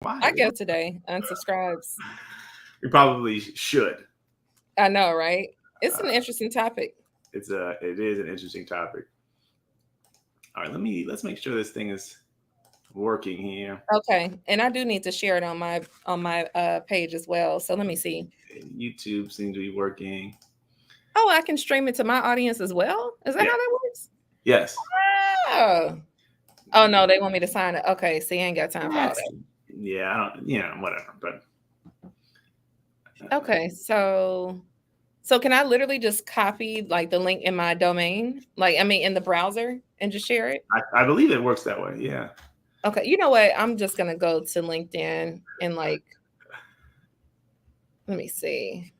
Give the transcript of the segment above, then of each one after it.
Why? I go today. Unsubscribes. You probably should. I know, right? It's an Uh, interesting topic. it is an interesting topic. All right, let's make sure this thing is working here. Okay, and I do need to share it on my page as well. So let me see. YouTube seems to be working. Oh, I can stream it to my audience as well. Is that Yeah. how that works? Yes. Oh, oh no, they want me to sign it. Okay, so you ain't got time for all That's, that. yeah, I don't, whatever. But Okay, so can I literally just copy like the link in my domain, like I mean in the browser, and just share it? I believe it works that way. Yeah. Okay, you know what? I'm just gonna go to LinkedIn and like, let me see.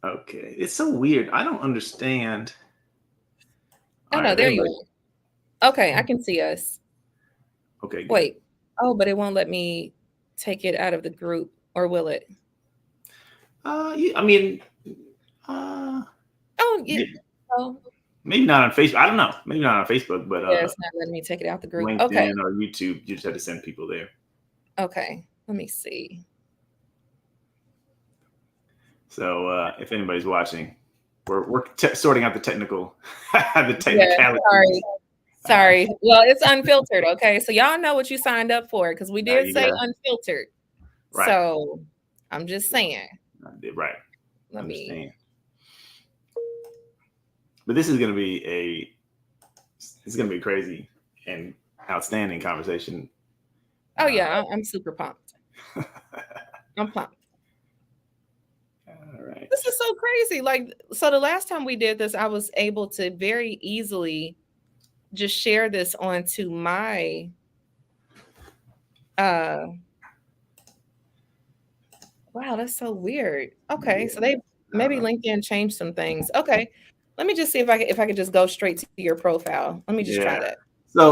Okay. It's so weird. I don't understand. Oh All right. no, If there you anybody, are. Okay, I can see us. okay, good. Wait. Oh, but it won't let me take it out of the group, or will it? Yeah, I mean, uh, Oh, yeah. yeah, Oh, maybe not on Facebook. I don't know. Maybe not on Facebook, but yeah, it's not letting me take it out the group. Okay. LinkedIn or YouTube, you just have to send people there. Okay. Let me see. So if anybody's watching, we're sorting out the technical, the Yeah, technicalities. sorry. Sorry. Well, it's unfiltered. Okay. So y'all know what you signed up for because we did You say got unfiltered. right, So I'm just saying. right. Let me. Understand. But this is going to be it's going to be crazy and outstanding conversation. Oh, yeah. I'm super pumped. I'm pumped. All right. This is so crazy. Like, so the last time we did this, I was able to very easily just share this onto my uh wow, that's so weird. Okay, so they maybe Yeah. LinkedIn changed some things. Okay. Let me just see if I could just go straight to your profile. Let me just try Yeah. that.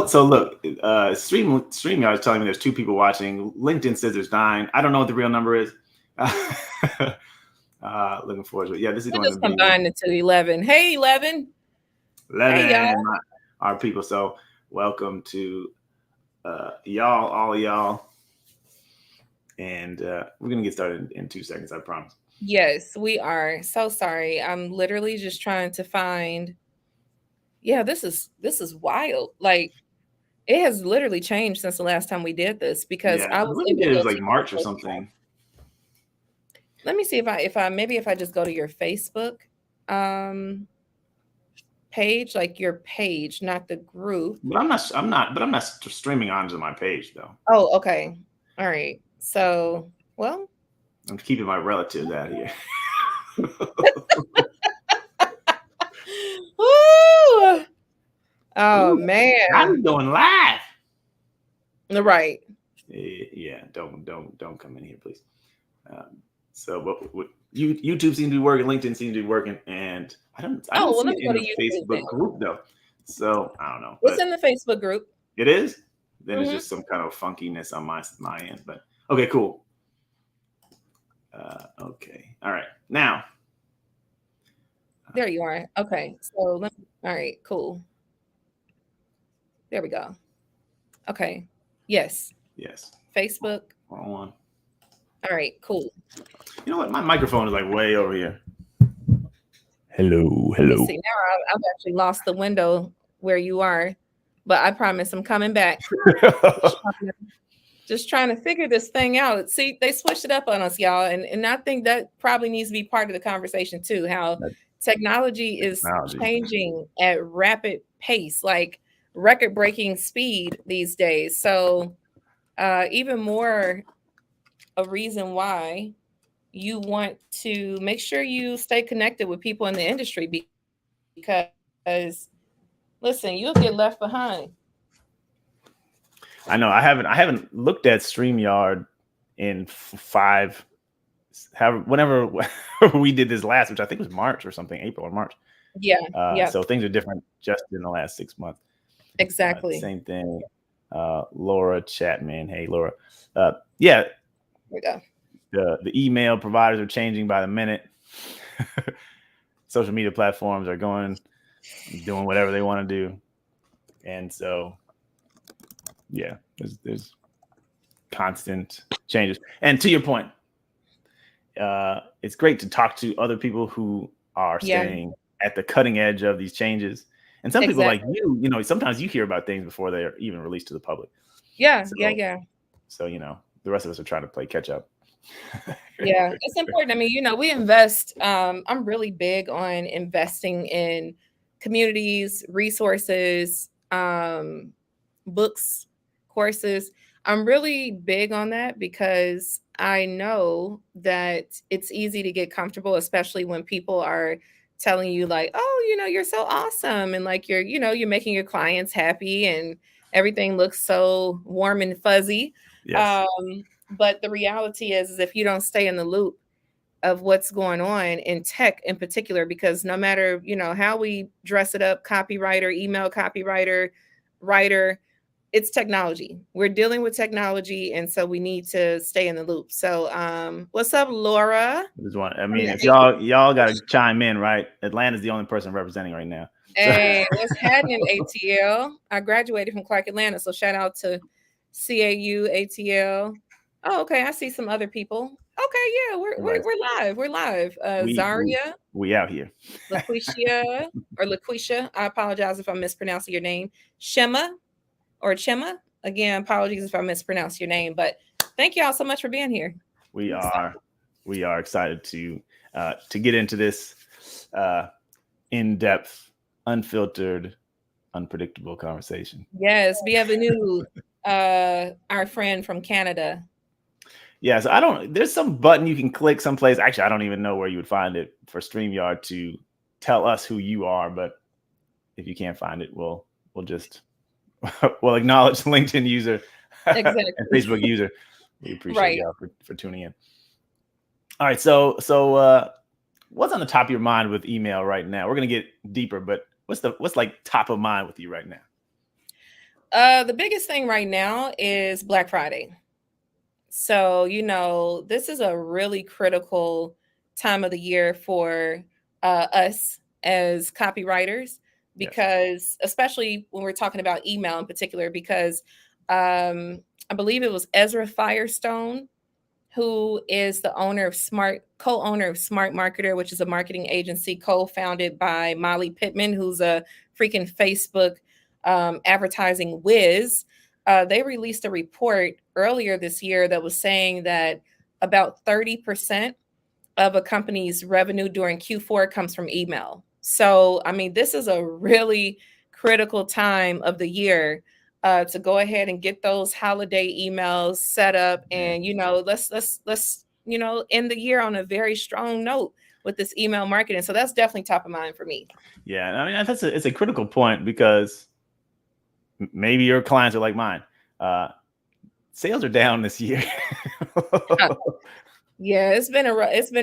So look, StreamYard is telling me there's 2 people watching. LinkedIn says there's 9. I don't know what the real number is. Looking forward to it. Yeah, this is We'll going to just be combine it to 11. Hey, 11. Hey, y'all. 11 our people. So welcome to y'all, all of y'all, and we're gonna get started in 2 seconds. I promise. Yes, we are. So sorry. I'm literally just trying to find. Yeah, this is wild. Like it has literally changed since the last time we did this because Yeah, I I was believe able to it go was to like your March or profile. something. Let me see if I maybe if I just go to your Facebook um page, like your page, not the group. But I'm not streaming onto my page though. Oh, okay. All right. So, well, I'm keeping my relatives out here. woo! Oh Ooh, man. I'm going live. Right. Yeah, don't come in here, please. Um, so, what YouTube seems to be working, LinkedIn seems to be working, and I Oh, don't well, see let it me go in to the YouTube then. Facebook group though. So I don't know, It's but in the Facebook group. it is. Then it's Hmm. just some kind of funkiness on my end. But okay, cool. Okay, all right. Now, There you are. Okay. So all right, cool. There we go. Okay. Yes. yes. Facebook. Hold on. All right, cool. You know what? My microphone is like way over here. Hello, Let me hello. see. Now I've actually lost the window where you are, but I promise I'm coming back. Just trying to figure this thing out. See, they switched it up on us, y'all. And I think that probably needs to be part of the conversation too, how technology is Technology. changing at rapid pace, like record breaking speed these days. So even more a reason why you want to make sure you stay connected with people in the industry because listen, you'll get left behind. I know. I haven't looked at StreamYard in 5. However, whenever we did this last, which I think was March or something, April or March. Yeah, yeah, So things are different just in the last 6 months. exactly. Same thing. Laura Chapman. Hey, Laura. Yeah, There we go. the email providers are changing by the minute. Social media platforms are doing whatever they want to do, and so yeah, there's constant changes. And to your point, it's great to talk to other people who are Yeah, staying at the cutting edge of these changes. And some people like exactly. you, sometimes you hear about things before they're even released to the public. Yeah, yeah, So, yeah. so the rest of us are trying to play catch up. Yeah, it's important. I mean, we invest. I'm really big on investing in communities, resources, books, courses. I'm really big on that because I know that it's easy to get comfortable, especially when people are telling you like, "Oh, you're so awesome," and like you're making your clients happy and everything looks so warm and fuzzy. Yes. But the reality is if you don't stay in the loop of what's going on in tech in particular, because no matter, how we dress it up, copywriter, email copywriter, writer, it's technology. We're dealing with technology. And so we need to stay in the loop. So what's up, Laura? I mean, if y'all got to chime in, right? Atlanta's the only person representing right now. Hey, what's happening, ATL? I graduated from Clark Atlanta, so shout out to CAU, ATL. Oh, okay. I see some other people. Okay, yeah, we're live. We're live. Zaria, we out here. LaQuisha or LaQuisha. I apologize if I'm mispronouncing your name. Shema or Chema. Again, apologies if I mispronounce your name, but thank y'all so much for being here. We are excited to get into this in-depth, unfiltered, unpredictable conversation. Yes, bienvenue, our friend from Canada. Yeah, so there's some button you can click someplace. Actually, I don't even know where you would find it for StreamYard to tell us who you are, but if you can't find it, we'll just we'll acknowledge LinkedIn user Exactly. and Facebook user. We appreciate y'all for tuning in. All right, so what's on the top of your mind with email right now? We're gonna get deeper, but what's like top of mind with you right now? The biggest thing right now is Black Friday. So, this is a really critical time of the year for us as copywriters, because especially when we're talking about email in particular, because I believe it was Ezra Firestone, who is the co-owner of Smart Marketer, which is a marketing agency co-founded by Molly Pittman, who's a freaking Facebook advertising whiz. They released a report earlier this year that was saying that about 30% of a company's revenue during Q4 comes from email. So, I mean, this is a really critical time of the year to go ahead and get those holiday emails set up, and let's end the year on a very strong note with this email marketing. So that's definitely top of mind for me. Yeah, I mean it's a critical point, because maybe your clients are like mine. Sales are down this year. Yeah, it's been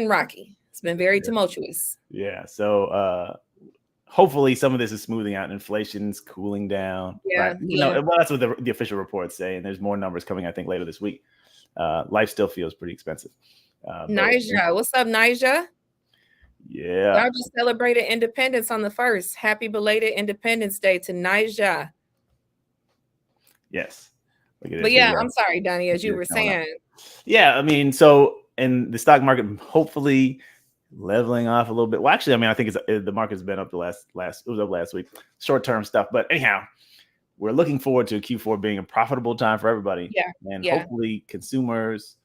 rocky. It's been very tumultuous. Yeah, so hopefully some of this is smoothing out. Inflation's cooling down. Yeah, right? Well, that's what the official reports say, and there's more numbers coming, I think, later this week. Life still feels pretty expensive. Nija, what's up, Nija? Yeah, y'all just celebrated independence on the 1st. Happy belated Independence Day to Nija. Yes. But yeah, I'm sorry, Donnie, as you were saying. Yeah, I mean, so in the stock market, hopefully leveling off a little bit. Well, actually, I mean, I think the market's been up it was up last week. Short-term stuff, but anyhow, we're looking forward to Q4 being a profitable time for everybody. Yeah, and hopefully consumers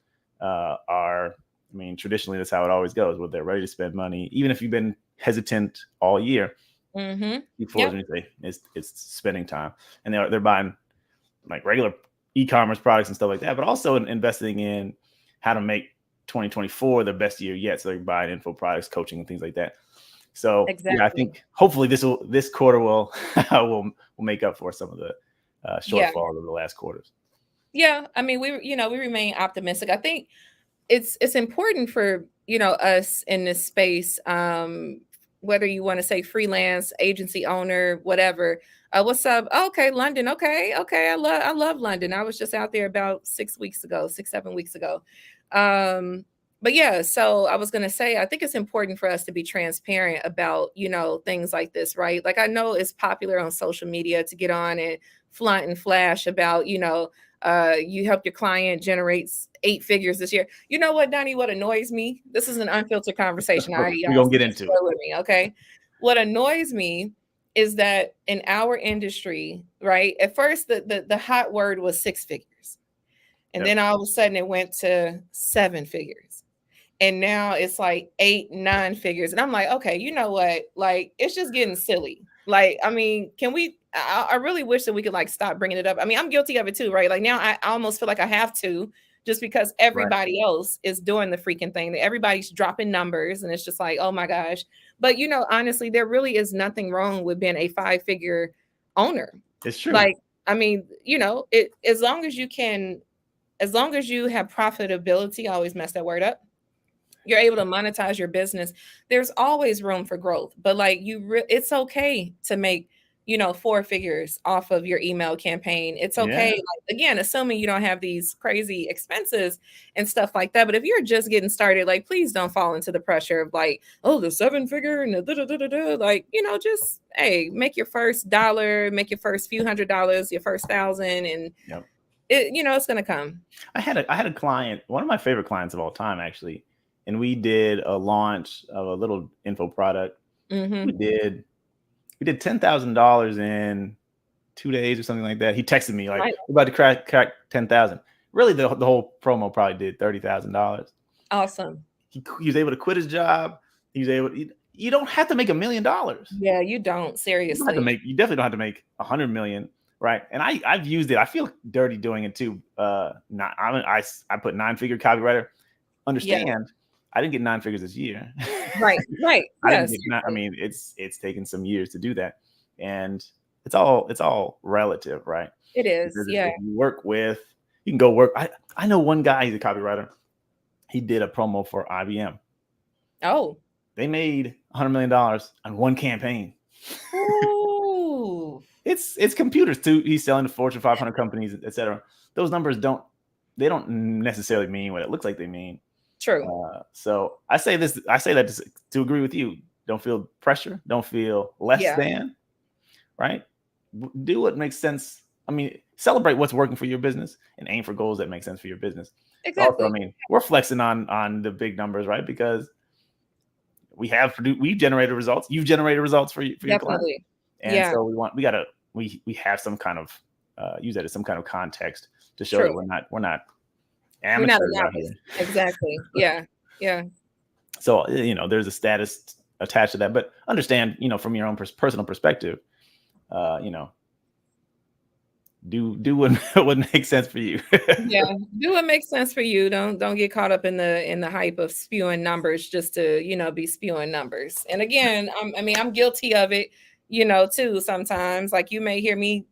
are. I mean, traditionally, that's how it always goes. Where they're ready to spend money, even if you've been hesitant all year. Mm-hmm. Q4 is when you say it's spending time, and they're buying like regular e-commerce products and stuff like that, but also investing in how to make 2024 the best year yet. So they're buying info products, coaching, and things like that. So yeah, I think hopefully this quarter will make up for some of the shortfall of the last quarters. Yeah, I mean, we remain optimistic. I think it's important for us in this space, whether you want to say freelance, agency owner, whatever. What's up? Oh, okay, London. Okay. I love London. I was just out there about 7 weeks ago. But yeah, so I was going to say, I think it's important for us to be transparent about, things like this, right? Like, I know it's popular on social media to get on and flaunt and flash about, You help your client generate 8 figures this year. You know what, Donnie? What annoys me? This is an unfiltered conversation. All right, We're y'all. gonna get into it. With me, okay? What annoys me is that in our industry, right? At first, the hot word was 6 figures, and then all of a sudden it went to 7 figures. And now it's like 8, 9 figures. And I'm like, okay, you know what? Like, it's just getting silly. Like, I mean, can we? I really wish that we could like stop bringing it up. I mean, I'm guilty of it too, right? Like now I almost feel like I have to, just because everybody else is doing the freaking thing. That everybody's dropping numbers, and it's just like, oh my gosh. But you know, honestly, there really is nothing wrong with being a 5-figure owner. It's true. Like, I mean, you know, it as long as you have profitability, I always mess that word up. You're able to monetize your business. There's always room for growth, but like it's okay to make, you know, 4 figures off of your email campaign. It's okay. Like, again, assuming you don't have these crazy expenses and stuff like that. But if you're just getting started, like, please don't fall into the pressure of like, oh, the 7-figure and the like, you know, just, hey, make your first $1, make your first few $100s, your first 1,000, and it, you know, it's going to come. I had a client, one of my favorite clients of all time, actually. And we did a launch of a little info product. We did $10,000 in 2 days or something like that. He texted me like, we're about to crack 10,000. Really, the whole promo probably did $30,000. Awesome. He was able to quit his job. He was able. You don't have to make $1 million. Yeah, you don't. Seriously, you definitely don't have to make 100 million, right? And I've used it. I feel dirty doing it too. I put 9-figure copywriter. Understand. I didn't get 9 figures this year. Right. I mean, it's taken some years to do that, and it's all relative, right? It is. Because yeah. If you can go work. I know one guy. He's a copywriter. He did a promo for IBM. Oh. They made $100 million on one campaign. Ooh. It's computers too. He's selling to Fortune 500 companies, etc. Those numbers don't necessarily mean what it looks like they mean. True. So I say that to agree with you. Don't feel pressure. Don't feel less than. Right? Do what makes sense. I mean, celebrate what's working for your business and aim for goals that make sense for your business. Exactly. Also, I mean, we're flexing on the big numbers, right? Because we've generated results. You've generated results for your clients. And so we have some kind of use that as some kind of context to show that we're not amateurs. We're not exactly. Yeah. So, you know, there's a status attached to that, but understand, you know, from your own personal perspective, you know, do what makes sense for you. Do what makes sense for you. Don't get caught up in the hype of spewing numbers just to, you know, be spewing numbers. And again, I'm guilty of it, you know, too. Sometimes, like, you may hear me,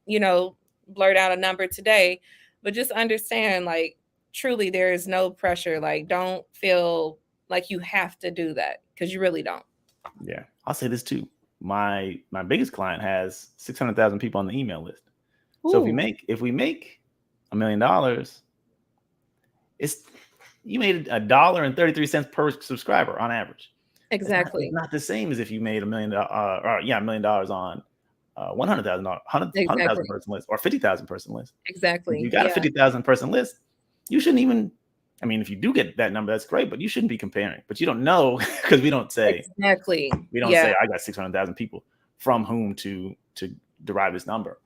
you know, blurt out a number today, but just understand, like, truly there is no pressure. Like, don't feel like you have to do that, because you really don't. Yeah, I'll say this too. My biggest client has 600,000 people on the email list. So if we make $1 million, you made $1.33 per subscriber on average. Exactly. It's not the same as if you made $1 million on 100,000 person list or 50,000 person list. Exactly. If you got a 50,000 person list, you shouldn't even. I mean, if you do get that number, that's great, but you shouldn't be comparing. But you don't know, because we don't say exactly. We don't say I got 600,000 people from whom to derive this number.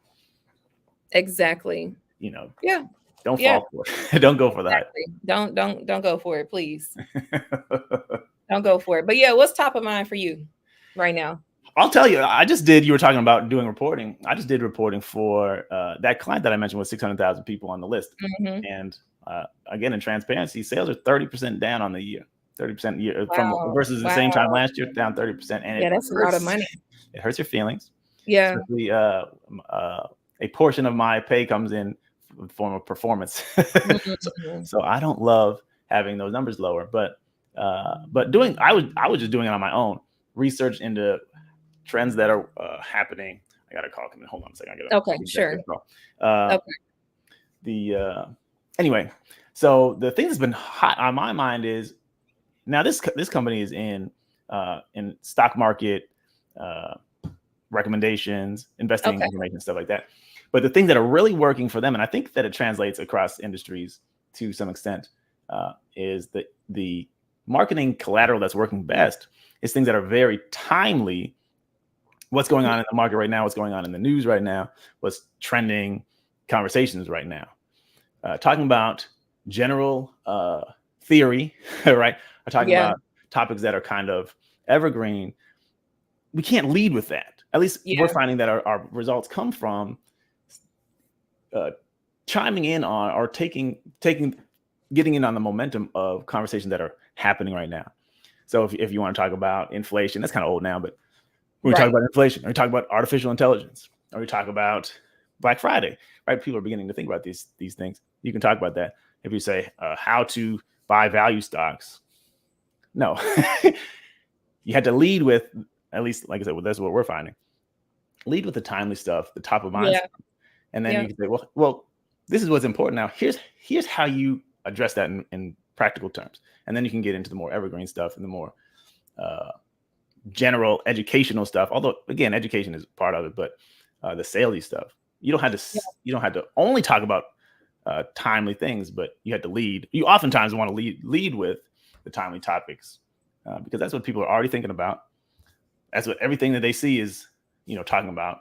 Exactly. You know. Yeah. Don't fall for it. Don't go for that. Don't go for it, please. Don't go for it. But yeah, what's top of mind for you right now? I'll tell you. You were talking about doing reporting. I just did reporting for that client that I mentioned with 600,000 people on the list. And again, in transparency, sales are 30% down on the year. 30% year versus the same time last year, down 30%. And that's a lot of money. It hurts your feelings. Yeah. Especially, a portion of my pay comes in the form of performance. So I don't love having those numbers lower, but I was just doing it on my own, research into trends that are happening. I got a call coming. Hold on a second. Sure. Anyway, so the thing that's been hot on my mind is now this company is in stock market recommendations, investing information, stuff like that. But the things that are really working for them, and I think that it translates across industries to some extent, is that the marketing collateral that's working best is things that are very timely. What's going on in the market right now, what's going on in the news right now, what's trending conversations right now. Talking about general theory, right? Or talking about topics that are kind of evergreen. We can't lead with that. At least we're finding that our results come from chiming in on or getting in on the momentum of conversations that are happening right now. So if you want to talk about inflation, that's kind of old now, but when we talk about inflation, or we talk about artificial intelligence, or we talk about Black Friday, right? People are beginning to think about these things. You can talk about that. If you say how to buy value stocks, no, you had to lead with, at least, like I said, well, that's what we're finding. Lead with the timely stuff, the top of mind stuff. And then you can say, well, this is what's important now. Here's how you address that in practical terms. And then you can get into the more evergreen stuff and the more general educational stuff. Although, again, education is part of it, but the salesy stuff, you don't have to only talk about timely things, but you have to lead. You oftentimes want to lead with the timely topics because that's what people are already thinking about. That's what everything that they see is, talking about.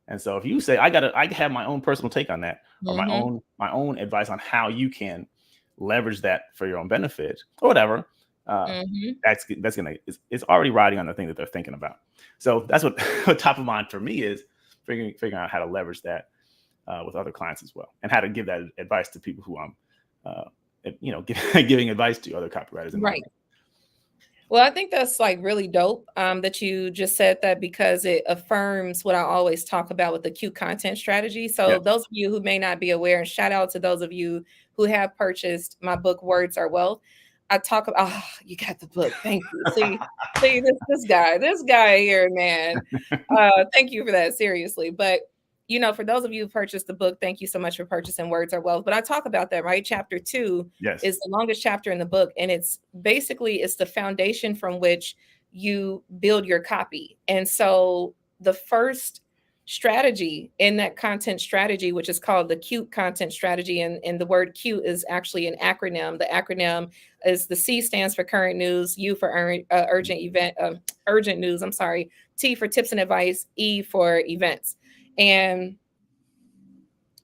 And so if you say, I have my own personal take on that, or my own advice on how you can leverage that for your own benefit or whatever, that's gonna, it's already riding on the thing that they're thinking about. So that's what top of mind for me is figuring out how to leverage that with other clients as well, and how to give that advice to people who I'm, giving advice to other copywriters. Right. Well, I think that's like really dope that you just said that, because it affirms what I always talk about with the cute content strategy. So those of you who may not be aware, and shout out to those of you who have purchased my book, Words Are Wealth. I talk about, you got the book. Thank you. See this guy here, man. Thank you for that. Seriously. But for those of you who purchased the book, thank you so much for purchasing Words Are Wealth. But I talk about that, right? Chapter 2 is the longest chapter in the book. And it's the foundation from which you build your copy. And so the first strategy in that content strategy, which is called the cute content strategy, and the word cute is actually an acronym. The acronym is the C stands for current news, U for urgent news, T for tips and advice, E for events. And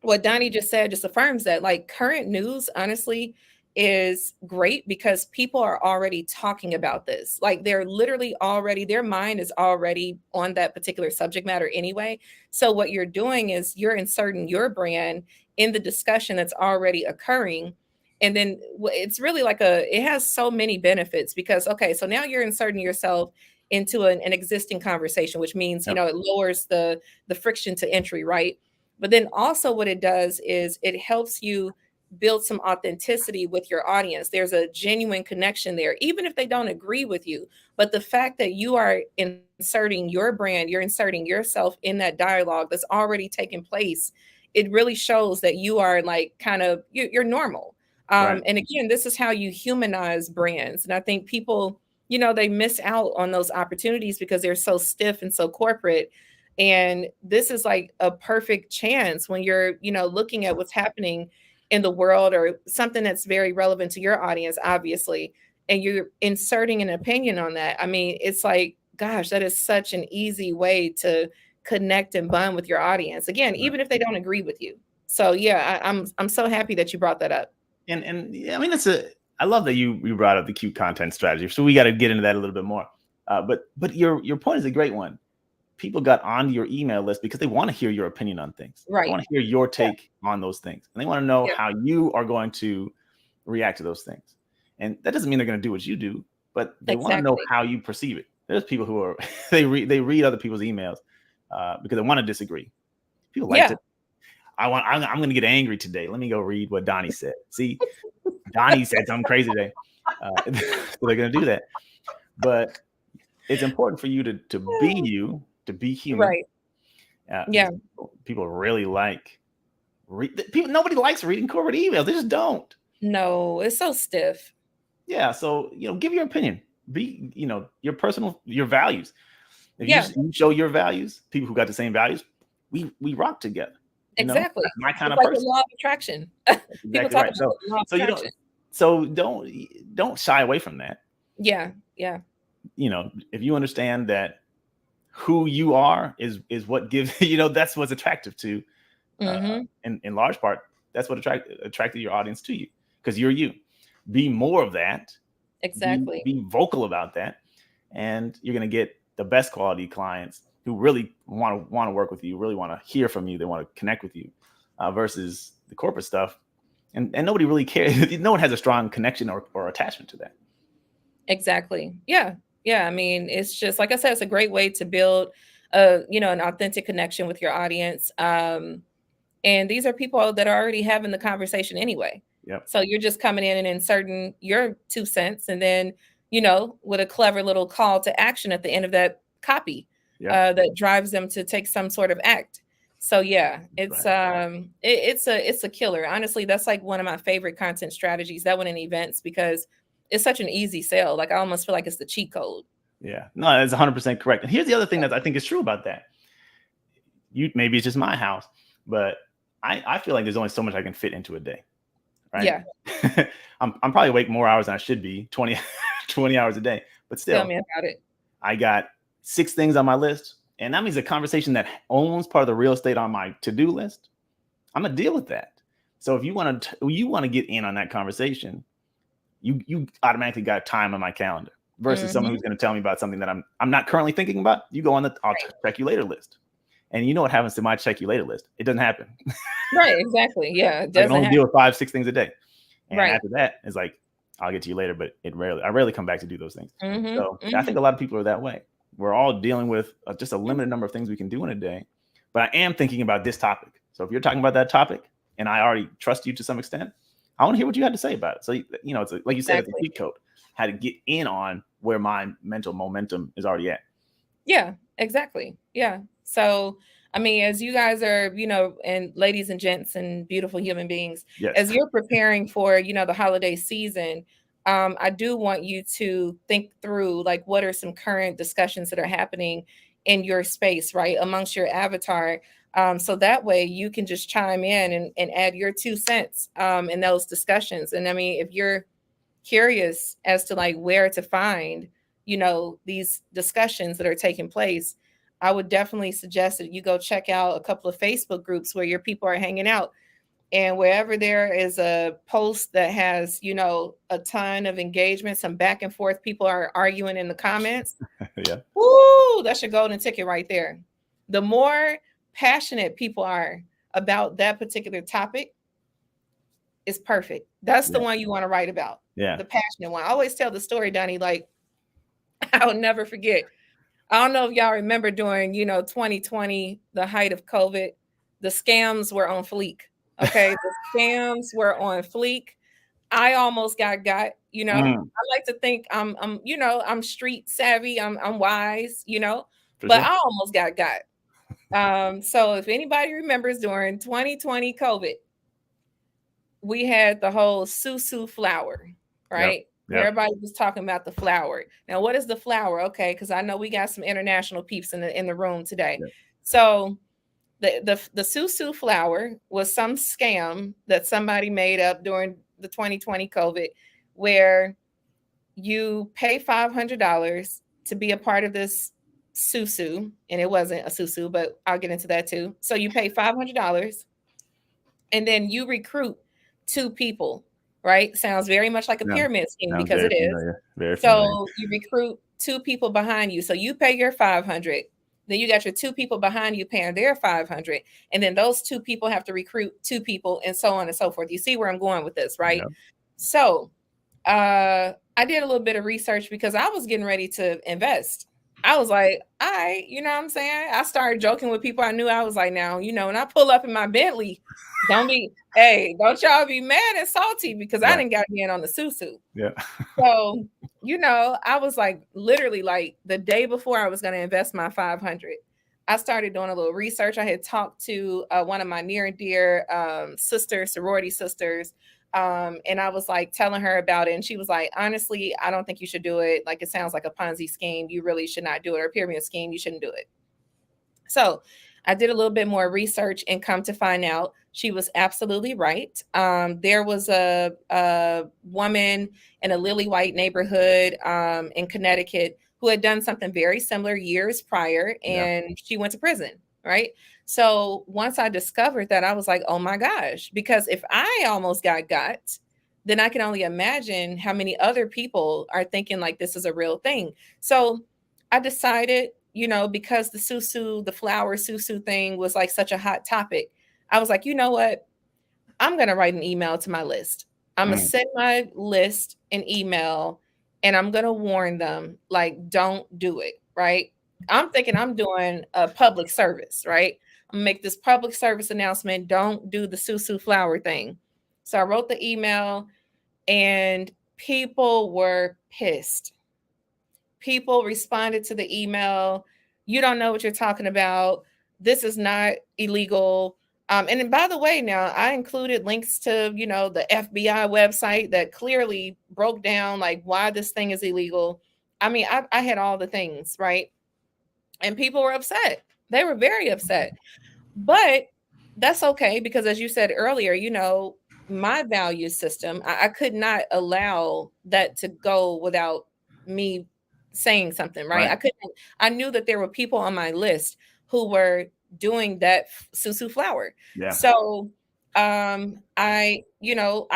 what Donnie just said just affirms that, like, current news, honestly, is great because people are already talking about this. Like, they're literally already, their mind is already on that particular subject matter anyway. So what you're doing is you're inserting your brand in the discussion that's already occurring. And then it's really like it has so many benefits because, okay, so now you're inserting yourself into an existing conversation, which means, it lowers the friction to entry, right? But then also what it does is it helps you build some authenticity with your audience. There's a genuine connection there, even if they don't agree with you. But the fact that you are inserting your brand, you're inserting yourself in that dialogue that's already taken place, it really shows that you are like you're normal. And again, this is how you humanize brands. And I think people, they miss out on those opportunities because they're so stiff and so corporate. And this is like a perfect chance when you're, looking at what's happening in the world or something that's very relevant to your audience, obviously, and you're inserting an opinion on that. I mean, it's like, gosh, that is such an easy way to connect and bond with your audience. Again, even if they don't agree with you. So yeah, I'm so happy that you brought that up. And yeah, I mean, I love that you brought up the cute content strategy. So we got to get into that a little bit more. But your point is a great one. People got onto your email list because they want to hear your opinion on things. Right. They want to hear your take on those things. And they want to know how you are going to react to those things. And that doesn't mean they're going to do what you do, but they want to know how you perceive it. There's people who are, they read other people's emails because they want to disagree. People like to, I'm going to get angry today. Let me go read what Donnie said. See, Donnie said something crazy today. So they're going to do that. But it's important for you to be you, to be human. Right. People really like nobody likes reading corporate emails. They just don't. No, it's so stiff. Yeah. So, give your opinion. Be, your values. If you show your values, people who got the same values, we rock together. Exactly. That's my kind It's of like the person. law of attraction. That's People exactly talk right. about the law of So you attraction. don't shy away from that. Yeah. Yeah. If you understand that who you are is what gives, that's what's attractive to, Mm-hmm. in large part, that's what attracted your audience to you, because you're you. Be more of that. Exactly. Be vocal about that, and you're going to get the best quality clients who really want to work with you, really want to hear from you, they want to connect with you, versus the corporate stuff. And nobody really cares. No one has a strong connection or attachment to that. Exactly. Yeah. Yeah. I mean, it's just like I said, it's a great way to build an authentic connection with your audience. And these are people that are already having the conversation anyway. Yep. So you're just coming in and inserting your 2 cents, and then, with a clever little call to action at the end of that copy, Yep. that drives them to take some sort of act. So yeah, it's Right. it's a killer. Honestly, that's like one of my favorite content strategies, that one in events, because it's such an easy sell. Like I almost feel like it's the cheat code. Yeah. No, that's 100% correct. And here's the other thing that I think is true about that. Maybe it's just my house, but I feel like there's only so much I can fit into a day. Right. Yeah. I'm probably awake more hours than I should be, 20 hours a day, but Tell still, me about it. I got 6 things on my list. And that means a conversation that owns part of the real estate on my to-do list. I'm gonna deal with that. So if you want to get in on that conversation, you automatically got time on my calendar, versus someone Mm-hmm. who's going to tell me about something that I'm not currently thinking about. You go on the I'll check you later list. And you know what happens to my check you later list? It doesn't happen. Right. Exactly. Yeah. It I can doesn't only happen. deal with 5-6 things a day. And Right. after that, it's like, I'll get to you later, but I rarely come back to do those things. Mm-hmm. So I Mm-hmm. think a lot of people are that way. We're all dealing with just a limited number of things we can do in a day. But I am thinking about this topic. So if you're talking about that topic and I already trust you to some extent, I want to hear what you had to say about it. So, it's like you said, it's a cheat code, how to get in on where my mental momentum is already at. Yeah, exactly. Yeah. So, I mean, as you guys are, and ladies and gents and beautiful human beings, Yes. as you're preparing for, the holiday season, I do want you to think through, like, what are some current discussions that are happening in your space, right, amongst your avatar. So that way you can just chime in and add your 2 cents in those discussions. And I mean, if you're curious as to like where to find, these discussions that are taking place, I would definitely suggest that you go check out a couple of Facebook groups where your people are hanging out. And wherever there is a post that has, a ton of engagement, some back and forth, people are arguing in the comments. Yeah. Woo, that's your golden ticket right there. The more passionate people are about that particular topic, is perfect. That's the one you want to write about. Yeah. The passionate one. I always tell the story, Donnie, like I'll never forget. I don't know if y'all remember during, 2020, the height of COVID, the scams were on fleek. Okay. The scams were on fleek. I almost got, I like to think I'm street savvy. I'm wise, For but sure. I almost got. So if anybody remembers during 2020 COVID, we had the whole Susu flower, right? Yep. Everybody was talking about the flower. Now, what is the flower? Okay, because I know we got some international peeps in the room today. Yep. So the Susu flower was some scam that somebody made up during the 2020 COVID, where you pay $500 to be a part of this Susu, and it wasn't a Susu, but I'll get into that too. So you pay $500, and then you recruit 2 people, right? Sounds very much like a pyramid scheme, because it is. Very familiar. So you recruit 2 people behind you. So you pay your 500. Then you got your 2 people behind you paying their 500. And then those 2 people have to recruit 2 people, and so on and so forth. You see where I'm going with this, right? Yep. So I did a little bit of research because I was getting ready to invest. I was like, all right, you know what I'm saying? I started joking with people I knew. I was like, now, when I pull up in my Bentley, don't y'all be mad and salty because I didn't got me in on the Susu. Yeah. So, I was like, literally like the day before I was going to invest my 500, I started doing a little research. I had talked to one of my near and dear sorority sisters. And I was like telling her about it. And she was like, honestly, I don't think you should do it. Like, it sounds like a Ponzi scheme. You really should not do it. Or a pyramid scheme. You shouldn't do it. So I did a little bit more research and come to find out she was absolutely right. There was a woman in a lily white neighborhood in Connecticut who had done something very similar years prior, Yeah. and she went to prison, right? So once I discovered that, I was like, oh my gosh, because if I almost got, then I can only imagine how many other people are thinking like this is a real thing. So I decided, because the flower susu thing was like such a hot topic, I was like, you know what? I'm going to write an email to my list. I'm going to send my list an email and I'm going to warn them, like, don't do it. Right. I'm thinking I'm doing a public service, right? I'm gonna make this public service announcement. Don't do the susu flower thing. So I wrote the email and people were pissed. People responded to the email. You don't know what you're talking about. This is not illegal. And then, by the way, now I included links to, the FBI website that clearly broke down like why this thing is illegal. I mean, I had all the things, right? And people were upset. They were very upset. But that's okay because, as you said earlier, my value system, I could not allow that to go without me saying something, right? Right. I knew that there were people on my list who were doing that susu flower. Yeah. So I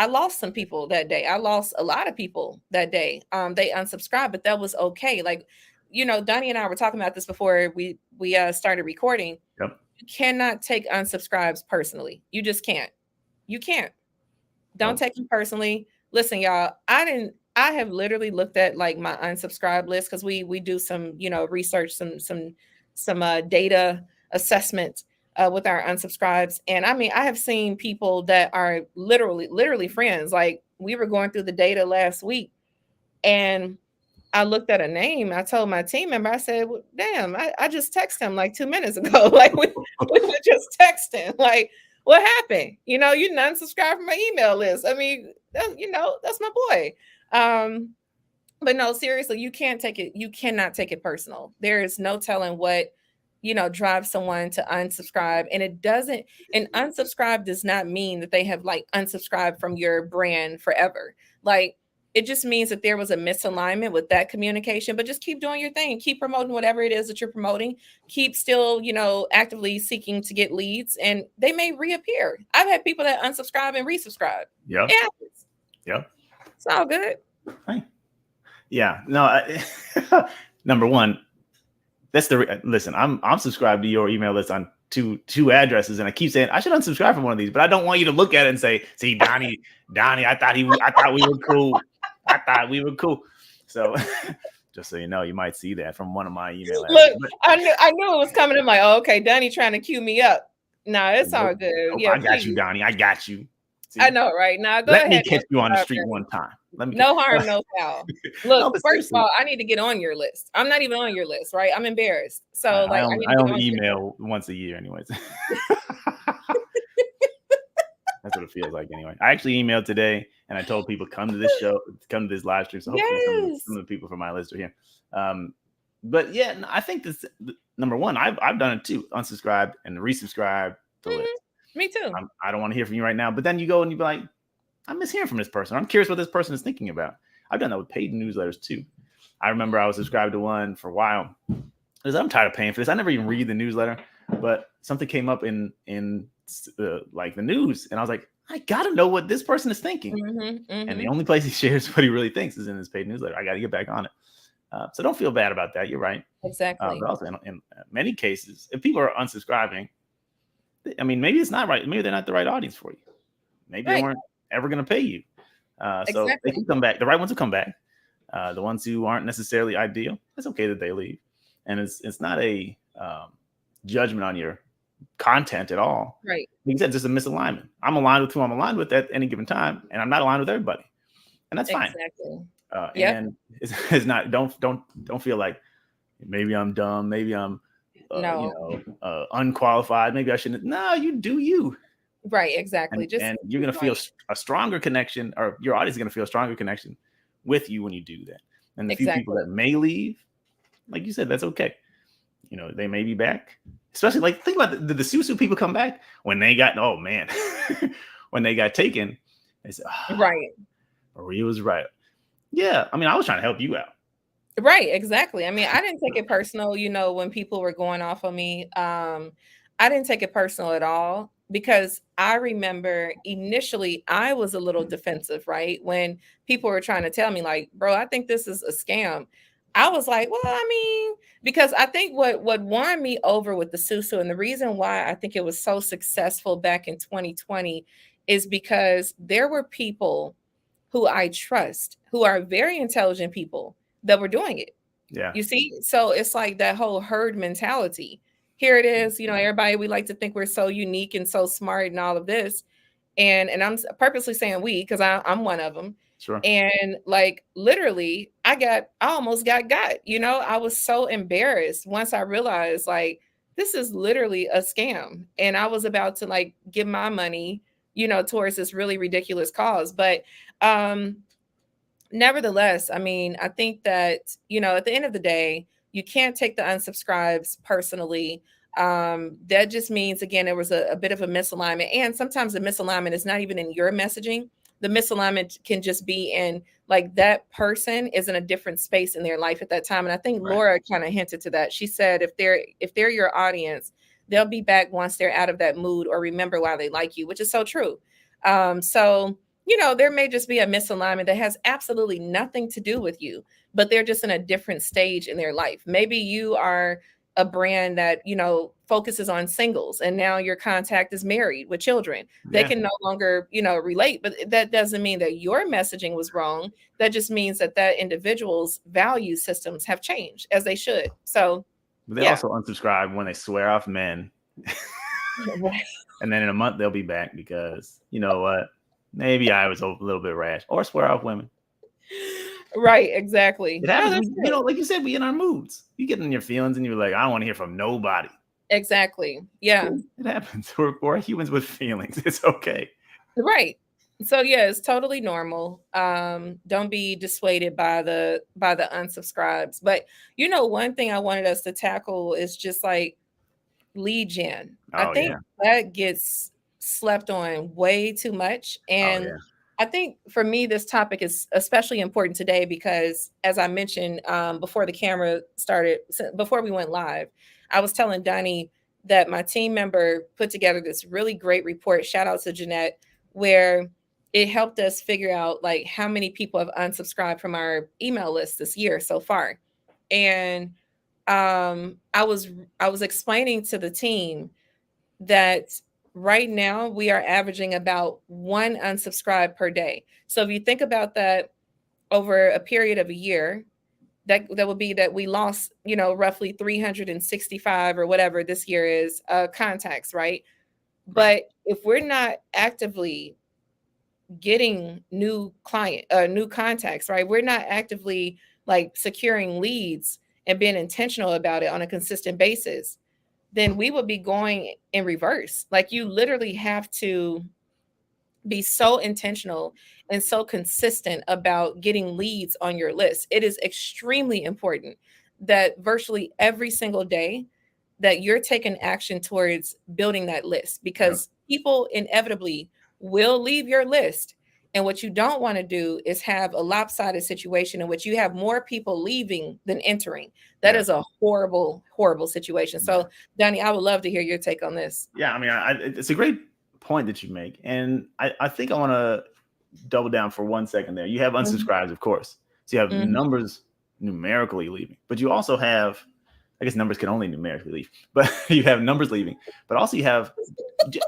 lost some people that day. I lost a lot of people that day. They unsubscribed, but that was okay. Like, Donnie and I were talking about this before we started recording. Yep. You cannot take unsubscribes personally. You just can't. You can't. Don't take them personally. Listen, y'all, I have literally looked at like my unsubscribe list because we do some, research, some data assessment with our unsubscribes. And I mean, I have seen people that are literally friends. Like we were going through the data last week and I looked at a name. I told my team member, I said, well, damn, I just texted him like 2 minutes ago. Like we were just texting. Like, what happened? You didn't unsubscribe from my email list. I mean, that's my boy. But no, seriously, you cannot take it personal. There is no telling what, drives someone to unsubscribe. And unsubscribe does not mean that they have like unsubscribed from your brand forever. Like, it just means that there was a misalignment with that communication, but just keep doing your thing. Keep promoting whatever it is that you're promoting. Keep still, actively seeking to get leads and they may reappear. I've had people that unsubscribe and resubscribe. Yeah. Yeah. It's all good. Right. Yeah. No, number one, listen, I'm subscribed to your email list on two addresses, and I keep saying I should unsubscribe from one of these, but I don't want you to look at it and say, see, Donnie, I thought we were cool. I thought we were cool. So just so you know, you might see that from one of my email addresses. Look, I knew it was coming. I'm like, oh, okay, Donnie trying to cue me up. No, it's all good. Yeah, I got you, Donnie. I got you. See, I know, right? Now go let ahead. me catch you on the street one time. No harm, no foul. Look, first of all, I need to get on your list. I'm not even on your list, right? I'm embarrassed. So I only email once a year, anyways. That's what it feels like, anyway. I actually emailed today, and I told people come to this show, come to this live stream. So hopefully some of the people from my list are here. But yeah, I think this number one. I've done it too. Unsubscribed and resubscribed to list. Me too. I don't want to hear from you right now. But then you go and you be like, I miss hearing from this person. I'm curious what this person is thinking about. I've done that with paid newsletters too. I remember I was subscribed to one for a while. Because I'm tired of paying for this. I never even read the newsletter, but something came up in like the news, and I was like, I gotta know what this person is thinking. And the only place he shares what he really thinks is in his paid newsletter. I got to get back on it. So don't feel bad about that. You're right. Exactly. But also in many cases, if people are unsubscribing, I mean, maybe it's not right. Maybe they're not the right audience for you. Maybe they weren't ever going to pay you. So they can come back. The right ones will come back. The ones who aren't necessarily ideal, it's okay that they leave. And it's not a judgment on your content at all. Right. Like you said, just a misalignment. I'm aligned with who I'm aligned with at any given time, and I'm not aligned with everybody, and that's fine. Exactly. And it's not. Don't feel like maybe I'm dumb. Maybe I'm unqualified. Maybe I shouldn't. No, you do you. Right. Exactly. And you're gonna feel a stronger connection, or your audience is gonna feel a stronger connection with you when you do that. And the few people that may leave, like you said, that's okay. they may be back. Especially like think about the Susu people come back when they got when they got taken. They said, Right. Maria was right. Yeah, I mean, I was trying to help you out. Right, exactly. I mean, I didn't take it personal, when people were going off on me. I didn't take it personal at all because I remember initially I was a little defensive, right? When people were trying to tell me like, "Bro, I think this is a scam." I was like, "Well, I mean," because I think what won me over with the Susu and the reason why I think it was so successful back in 2020 is because there were people who I trust, who are very intelligent people that were doing it. Yeah. You see? So it's like that whole herd mentality. Here it is, everybody, we like to think we're so unique and so smart and all of this. And I'm purposely saying we because I'm one of them. Sure. And like literally, I almost got. I was so embarrassed once I realized like this is literally a scam, and I was about to like give my money, towards this really ridiculous cause. But nevertheless, I mean, I think that, at the end of the day, you can't take the unsubscribes personally. That just means, again, there was a bit of a misalignment. And sometimes the misalignment is not even in your messaging. The misalignment can just be in like that person is in a different space in their life at that time. And I think Laura kind of hinted to that. She said, if they're your audience, they'll be back once they're out of that mood or remember why they like you, which is so true. So there may just be a misalignment that has absolutely nothing to do with you, but they're just in a different stage in their life. Maybe you are a brand that, focuses on singles and now your contact is married with children. They can no longer, relate, but that doesn't mean that your messaging was wrong. That just means that individual's value systems have changed as they should. So but they also unsubscribe when they swear off men. And then in a month they'll be back because you know what? Maybe I was a little bit rash or swear off women. Right, exactly. It happens. Like you said, we in our moods. You get in your feelings and you're like, I don't want to hear from nobody. Exactly. Yeah. Cool. It happens. We're humans with feelings. It's okay. Right. So yeah, it's totally normal. Don't be dissuaded by the unsubscribes. But one thing I wanted us to tackle is just like lead gen. I think that gets slept on way too much. And I think for me, this topic is especially important today because, as I mentioned before the camera started, before we went live, I was telling Donnie that my team member put together this really great report. Shout out to Jeanette, where it helped us figure out like how many people have unsubscribed from our email list this year so far. And I was explaining to the team that right now we are averaging about 1 unsubscribe per day. So if you think about that over a period of a year, that would be that we lost, roughly 365 or whatever this year is contacts, right? But if we're not actively getting new contacts, right? We're not actively like securing leads and being intentional about it on a consistent basis, then we would be going in reverse. Like you literally have to be so intentional and so consistent about getting leads on your list. It is extremely important that virtually every single day that you're taking action towards building that list because people inevitably will leave your list. And what you don't want to do is have a lopsided situation in which you have more people leaving than entering. That is a horrible, horrible situation. So, Donnie, I would love to hear your take on this. Yeah, I mean, it's a great point that you make. And I think I want to double down for 1 second there. You have unsubscribes, of course. So you have numbers numerically leaving, but you also have, I guess numbers can only numerically leave, but you have numbers leaving, but also you have,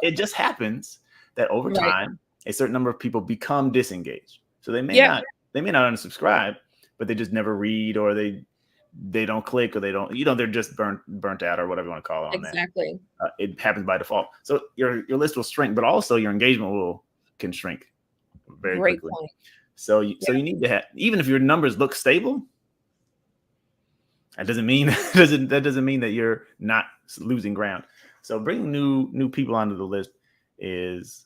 it just happens that over time, a certain number of people become disengaged. So they may not unsubscribe, but they just never read or they don't click or they don't, they're just burnt out or whatever you want to call it on exactly. that. It happens by default. So your list will shrink, but also your engagement can shrink very quickly. Point. So you need to have, even if your numbers look stable, that doesn't mean that you're not losing ground. So bringing new people onto the list is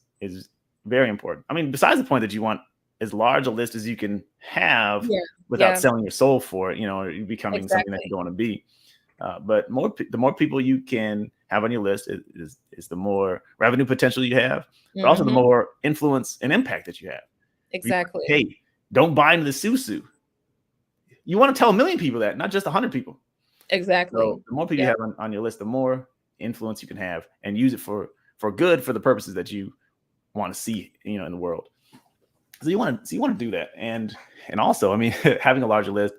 very important. I mean, besides the point that you want as large a list as you can have without selling your soul for it, or becoming something that you don't want to be. But the more people you can have on your list is the more revenue potential you have, but also the more influence and impact that you have. Exactly. Hey, don't buy into the susu. You want to tell 1 million people that, not just 100 people. Exactly. So the more people you have on your list, the more influence you can have, and use it for good, for the purposes that you want to see, in the world. So you want to do that, and also, I mean, having a larger list,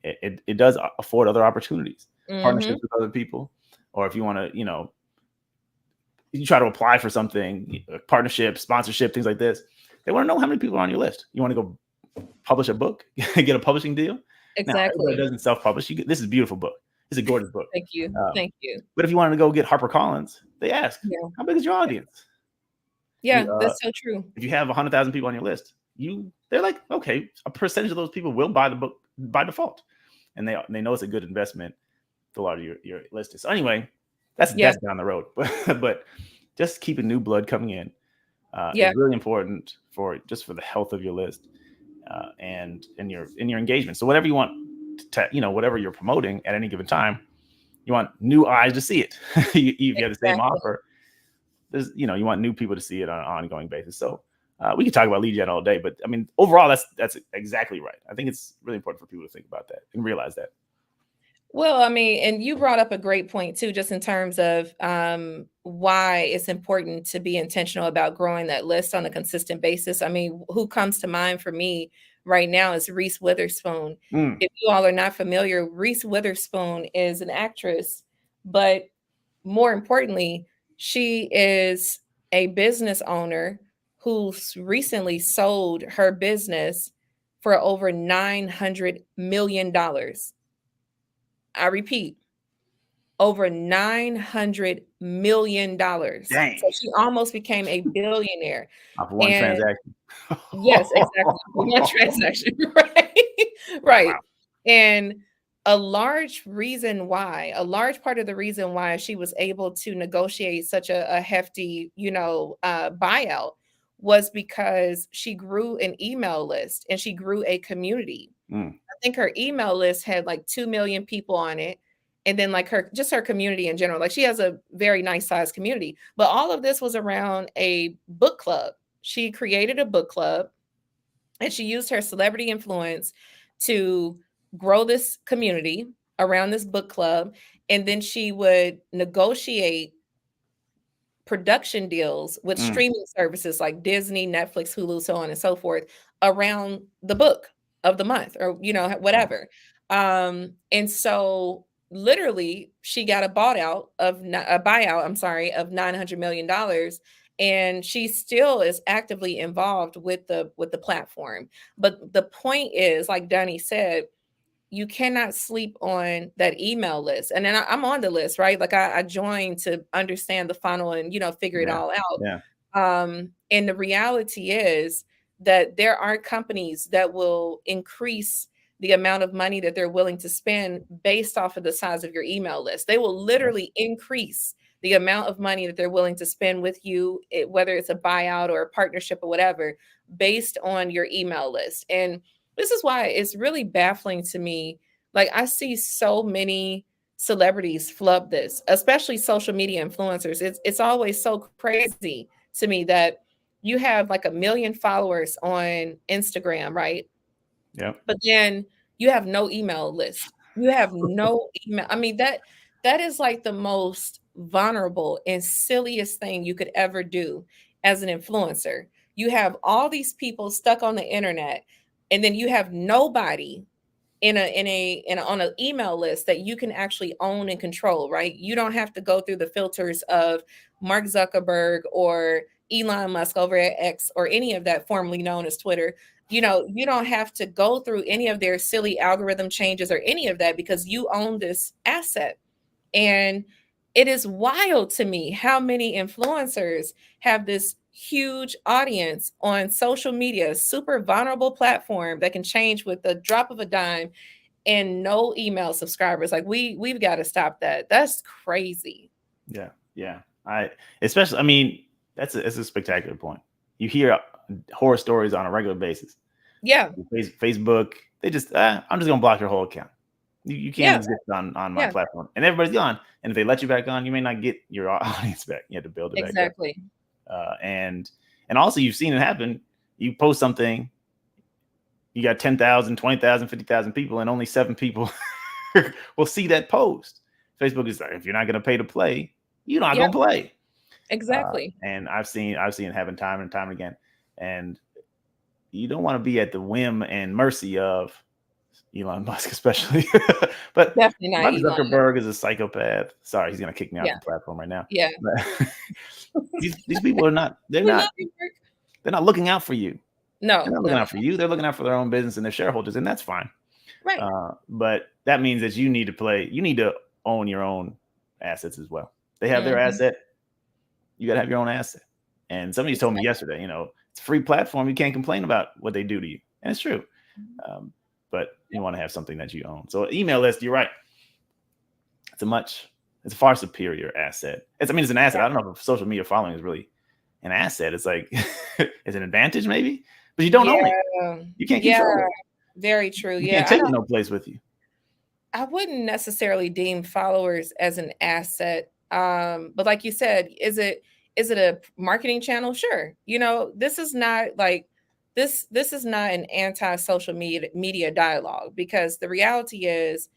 it does afford other opportunities, partnerships with other people, or if you want to, you try to apply for something, partnership, sponsorship, things like this. They want to know how many people are on your list. You want to go publish a book, get a publishing deal. Now, everybody doesn't self-publish. This is a beautiful book. It's a gorgeous book. Thank you. Thank you. But if you wanted to go get HarperCollins, they ask, how big is your audience? Yeah, that's so true. If you have 100,000 people on your list, they're like, okay, a percentage of those people will buy the book by default, and they know it's a good investment the larger your list is. So anyway, that's down the road, but just keeping new blood coming in is really important for the health of your list and in your engagement. So whatever you want to, whatever you're promoting at any given time, you want new eyes to see it. If you have the same offer, there's you want new people to see it on an ongoing basis. So we could talk about lead gen all day, but I mean, overall, that's exactly right. I think it's really important for people to think about that and realize that. Well, I mean, and you brought up a great point too, just in terms of why it's important to be intentional about growing that list on a consistent basis. I mean, who comes to mind for me right now is Reese Witherspoon. If you all are not familiar, Reese Witherspoon is an actress, but more importantly, she is a business owner who's recently sold her business for over $900 million. I repeat, over $900 million. Dang. So she almost became a billionaire. Off one transaction. Yes, exactly. One transaction. Right. Right. Wow. And a large part of the reason why she was able to negotiate such a hefty, buyout was because she grew an email list and she grew a community. I think her email list had like 2 million people on it. And then like her community in general, like she has a very nice sized community, but all of this was around a book club. She created a book club and she used her celebrity influence to grow this community around this book club. And then she would negotiate production deals with streaming services like Disney, Netflix, Hulu, so on and so forth around the book of the month or, whatever. And so literally she got a buyout of $900 million. And she still is actively involved with the platform. But the point is, like Donnie said, you cannot sleep on that email list. And then I'm on the list, right? Like I joined to understand the funnel and, figure it all out. Yeah. And the reality is that there are companies that will increase the amount of money that they're willing to spend based off of the size of your email list. They will literally increase the amount of money that they're willing to spend with you, whether it's a buyout or a partnership or whatever, based on your email list. And this is why it's really baffling to me. Like I see so many celebrities flub this, especially social media influencers. It's always so crazy to me that you have like 1 million followers on Instagram, right? Yeah. But then you have no email list. You have no email. I mean, that is like the most vulnerable and silliest thing you could ever do as an influencer. You have all these people stuck on the internet, and then you have nobody on an email list that you can actually own and control, right? You don't have to go through the filters of Mark Zuckerberg or Elon Musk over at X or any of that formerly known as Twitter. You don't have to go through any of their silly algorithm changes or any of that because you own this asset. And it is wild to me how many influencers have this huge audience on social media, super vulnerable platform that can change with the drop of a dime, and no email subscribers. Like we've got to stop that. That's crazy. Yeah. That's a spectacular point. You hear horror stories on a regular basis. Yeah. Facebook, they just I'm just gonna block your whole account. You can't exist on my platform, and everybody's gone. And if they let you back on, you may not get your audience back. You have to build it back up. And also you've seen it happen. You post something, you got 10,000, 20,000, 50,000 people, and only 7 people will see that post. Facebook is like, if you're not going to pay to play, you're not going to play. Exactly. And I've seen it happen time and time again. And you don't want to be at the whim and mercy of Elon Musk, especially. But definitely not. Mark Zuckerberg is a psychopath. Sorry, he's going to kick me off the platform right now. Yeah. But these people are not. They're not looking out for you. No, they're not looking out for you. They're looking out for their own business and their shareholders, and that's fine. Right. But that means that you need to own your own assets as well. They have their asset. You got to have your own asset. And somebody told me yesterday, it's a free platform. You can't complain about what they do to you. And it's true. But you want to have something that you own. So email list, you're right. It's a far superior asset. It's an asset. I don't know if social media following is really an asset. It's like, it's an advantage maybe, but you don't own it. You can't control it. Very true. You can't take it no place with you. I wouldn't necessarily deem followers as an asset. But like you said, is it a marketing channel? Sure. This is not like this is not an anti-social media dialogue, because the reality is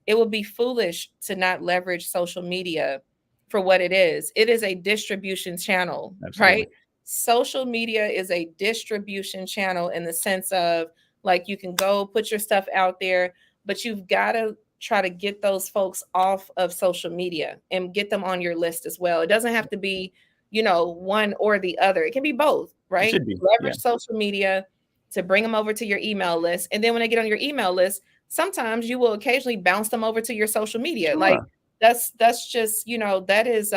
it would be foolish to not leverage social media for what it is. It is a distribution channel. Absolutely. Right? Social media is a distribution channel in the sense of, like, you can go put your stuff out there, but you've got to try to get those folks off of social media and get them on your list as well. It doesn't have to be, one or the other. It can be both, right? Leverage social media to bring them over to your email list. And then when they get on your email list, sometimes you will occasionally bounce them over to your social media. Sure. Like that's just, that is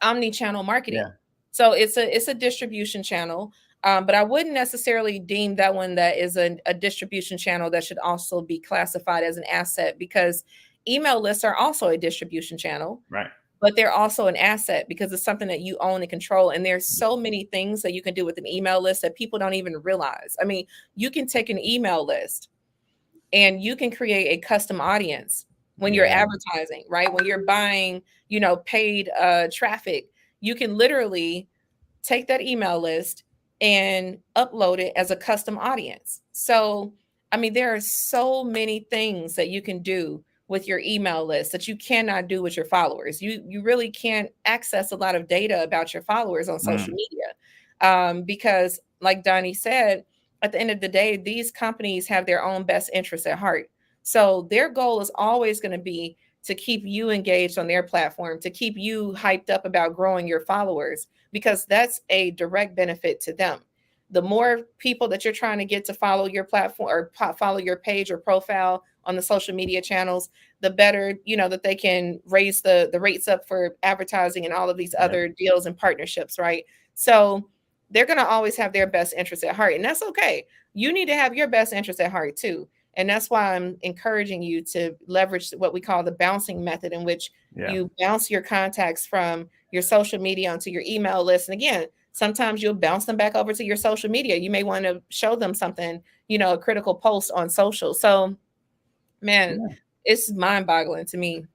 omni-channel marketing. Yeah. So it's a distribution channel. But I wouldn't necessarily deem that one that is a distribution channel that should also be classified as an asset, because email lists are also a distribution channel. Right. But they're also an asset because it's something that you own and control. And there's so many things that you can do with an email list that people don't even realize. I mean, you can take an email list and you can create a custom audience when you're advertising, right? When you're buying, paid traffic, you can literally take that email list and upload it as a custom audience. So, there are so many things that you can do with your email list that you cannot do with your followers. You really can't access a lot of data about your followers on social media, because, like Donnie said, at the end of the day, these companies have their own best interests at heart. So their goal is always going to be to keep you engaged on their platform, to keep you hyped up about growing your followers, because that's a direct benefit to them. The more people that you're trying to get to follow your platform or follow your page or profile on the social media channels, the better, that they can raise the rates up for advertising and all of these other deals and partnerships, right? So they're going to always have their best interests at heart, and that's okay. You need to have your best interests at heart too. And that's why I'm encouraging you to leverage what we call the bouncing method, in which you bounce your contacts from your social media onto your email list. And again, sometimes you'll bounce them back over to your social media. You may want to show them something, a critical post on social. So, man, it's mind-boggling to me.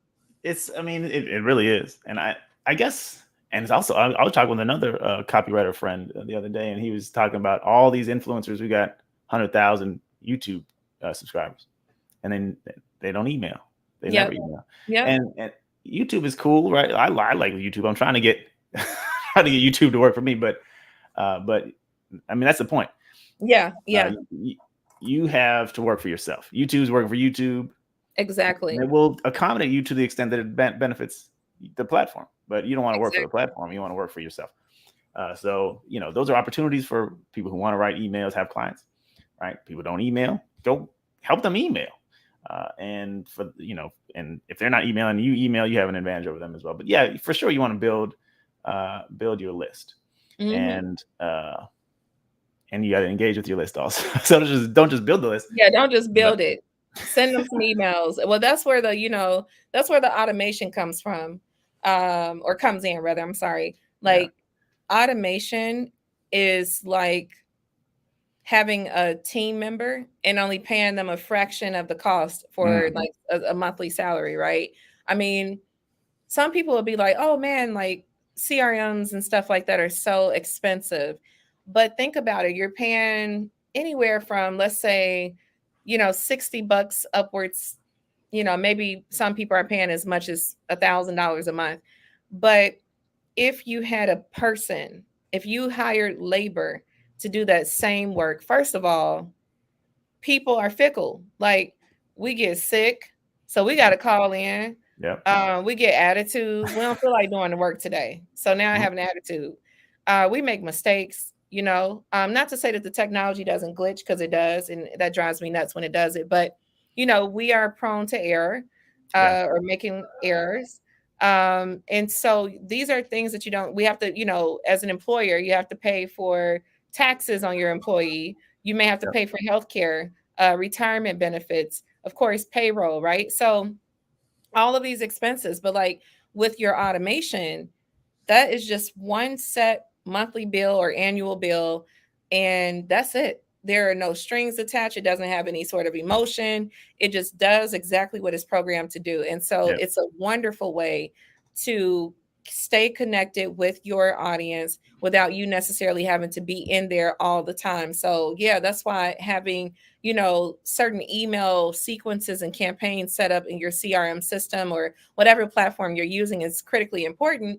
It really is. And I guess, and it's also, I was talking with another copywriter friend the other day, and he was talking about all these influencers who got 100,000 YouTube subscribers, and then they don't email. They never email. Yeah. And YouTube is cool, right? I like YouTube. I'm trying to get YouTube to work for me, but that's the point. Yeah. You have to work for yourself. YouTube's working for YouTube. Exactly. It will accommodate you to the extent that it benefits the platform, but you don't want to work for the platform. You want to work for yourself. So those are opportunities for people who want to write emails, have clients, right? People don't email, go help them email. And for, and if they're not emailing you, you have an advantage over them as well. But yeah, for sure, you want to build your list, and you got to engage with your list also. So don't just build the list. Yeah, don't just build it. Send them some emails. Well, that's where the automation comes from, or comes in rather. I'm sorry. Automation is like having a team member and only paying them a fraction of the cost for Mm, like a monthly salary, right? I mean, some people will be like, oh man, like CRMs and stuff like that are so expensive. But think about it. You're paying anywhere from, let's say, $60 upwards. Maybe some people are paying as much as $1,000 a month. But if you had a person, if you hired labor to do that same work, first of all, people are fickle. Like we get sick, so we got to call in. yep. We get attitudes. We don't feel like doing the work today, so now I Mhm. have an attitude. We make mistakes. Not to say that the technology doesn't glitch, because it does, and that drives me nuts when it does it. But we are prone to error, Yeah. or making errors. And so these are things that we have to, as an employer, you have to pay for taxes on your employee. You may have to Yep. pay for healthcare, retirement benefits, of course, payroll, right? So all of these expenses, but like with your automation, that is just one set monthly bill or annual bill, and that's it. There are no strings attached. It doesn't have any sort of emotion. It just does exactly what it's programmed to do. And so Yep. it's a wonderful way to stay connected with your audience without you necessarily having to be in there all the time. So, yeah, that's why having, certain email sequences and campaigns set up in your CRM system or whatever platform you're using is critically important,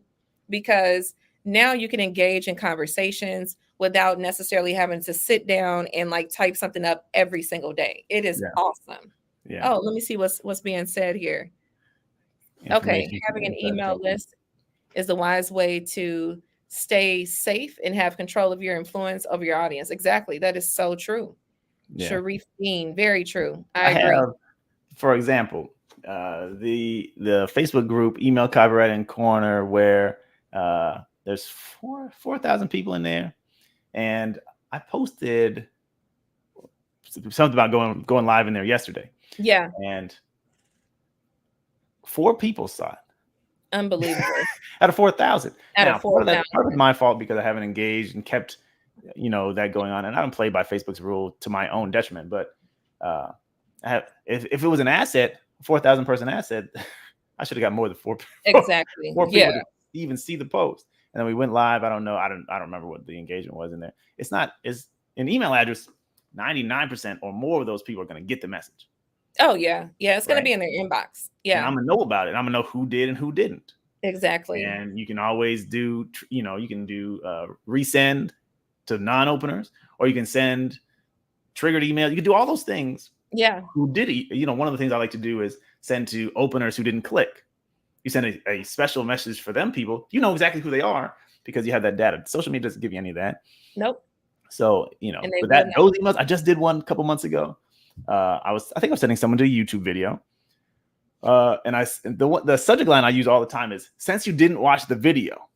because now you can engage in conversations without necessarily having to sit down and like type something up every single day. It is Yeah. awesome. Yeah. Oh, let me see what's being said here. Okay, Information from having the an inside email company. list is the wise way to stay safe and have control of your influence over your audience. Exactly. That is so true. Yeah. Sharif Dean, very true. I I agree. have, for example, the Facebook group Email Copywriting Corner, where there's 4,000 people in there, and I posted something about going live in there yesterday, Yeah, and 4 people saw it unbelievable. out of 4,000. Out Now, of 4,000. part of it's my fault because I haven't engaged and kept that going on, and I don't play by Facebook's rule to my own detriment. But if it was an asset, 4,000 person asset, I should have got more than Exactly. four people Yeah. to even see the post. And then we went live. I don't know. I don't remember what the engagement was in there. It's an email address. 99% or more of those people are going to get the message, Oh yeah. Yeah, it's going to right? be in their inbox. And Yeah, I'm gonna know about it. I'm gonna know who did and who didn't. exactly. And you can always do, you can do resend to non-openers, or you can send triggered email. You can do all those things. Yeah. Who did it? One of the things I like to do is send to openers who didn't click. You send a special message for them people. You know exactly who they are because you have that data. Social media doesn't give you any of that. Nope. So, And they but will those not. emails, I just did one a couple months ago. I think I was sending someone to a YouTube video. And the subject line I use all the time is, since you didn't watch the video.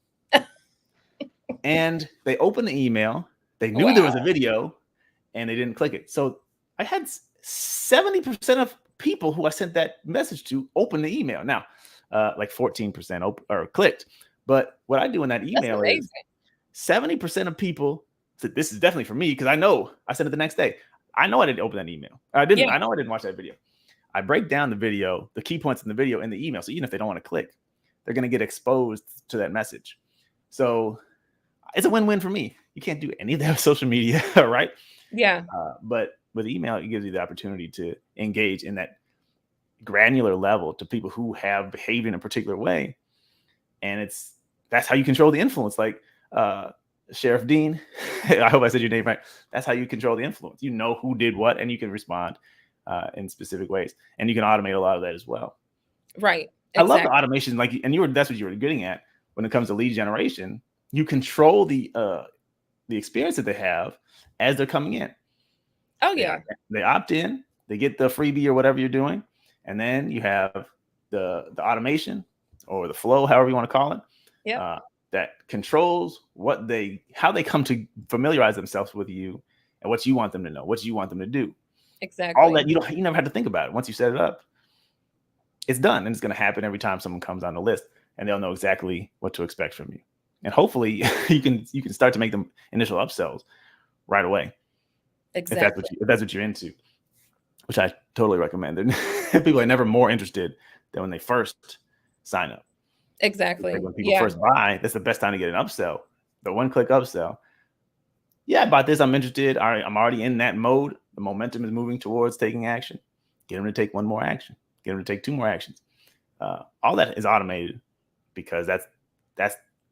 And they opened the email, they knew there was a Wow. video, and they didn't click it. So I had 70% of people who I sent that message to open the email. Now, like 14% or clicked. But what I do in that That's email is amazing. 70% of people said, this is definitely for me, because I know I sent it the next day. I know I didn't open that email. I Yeah. know I didn't watch that video. I break down the video, the key points in the video in the email. So even if they don't want to click, they're going to get exposed to that message. So it's a win-win for me. You can't do any of that with social media, right? Yeah. But with email, it gives you the opportunity to engage in that granular level to people who have behaved in a particular way. And that's how you control the influence. Like Sheriff Dean, I hope I said your name right. That's how you control the influence. You know who did what, and you can respond in specific ways. And you can automate a lot of that as well. Right. I love the Exactly. automation, that's what you were getting at when it comes to lead generation. You control the experience that they have as they're coming in. Oh yeah. They opt in, they get the freebie or whatever you're doing, and then you have the automation or the flow, however you want to call it, Yep. that controls how they come to familiarize themselves with you and what you want them to know, what you want them to do. All Exactly. that you never had to think about it. Once you set it up, it's done, and it's going to happen every time someone comes on the list, and they'll know exactly what to expect from you. And hopefully you can start to make them initial upsells right away. Exactly. if that's what you're into, which I totally recommend. People are never more interested than when they first sign up. Exactly. Like when people Yeah. first buy, that's the best time to get an upsell. The one-click upsell. Yeah, I bought this. I'm interested. All right, I'm already in that mode. The momentum is moving towards taking action. Get them to take one more action. Get them to take two more actions. All that is automated because that's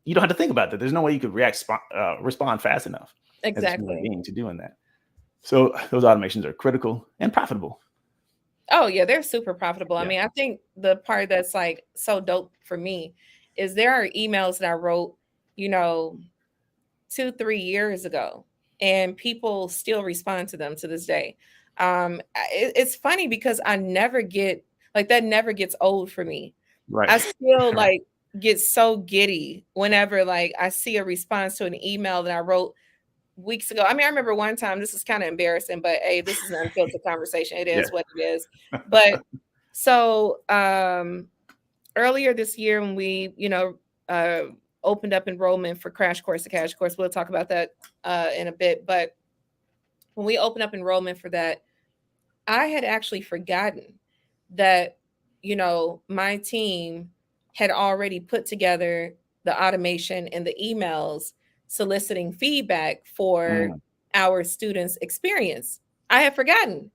you don't have to think about that. There's no way you could respond fast enough as a human Exactly. being to doing that. So those automations are critical and profitable. Oh yeah, they're super profitable. I Yeah. mean, I think the part that's like so dope for me is there are emails that I wrote, you know, 2-3 years ago, and people still respond to them to this day. It's funny because I never get like that never gets old for me. Right. I still like get so giddy whenever like I see a response to an email that I wrote weeks ago. I mean, I remember one time, this is kind of embarrassing, but hey, this is an unfiltered conversation. It Yeah. is what it is. But so earlier this year when we, opened up enrollment for Crash Course to Cash Course, we'll talk about that in a bit. But when we opened up enrollment for that, I had actually forgotten that, my team had already put together the automation and the emails soliciting feedback for our students' experience. I had forgotten.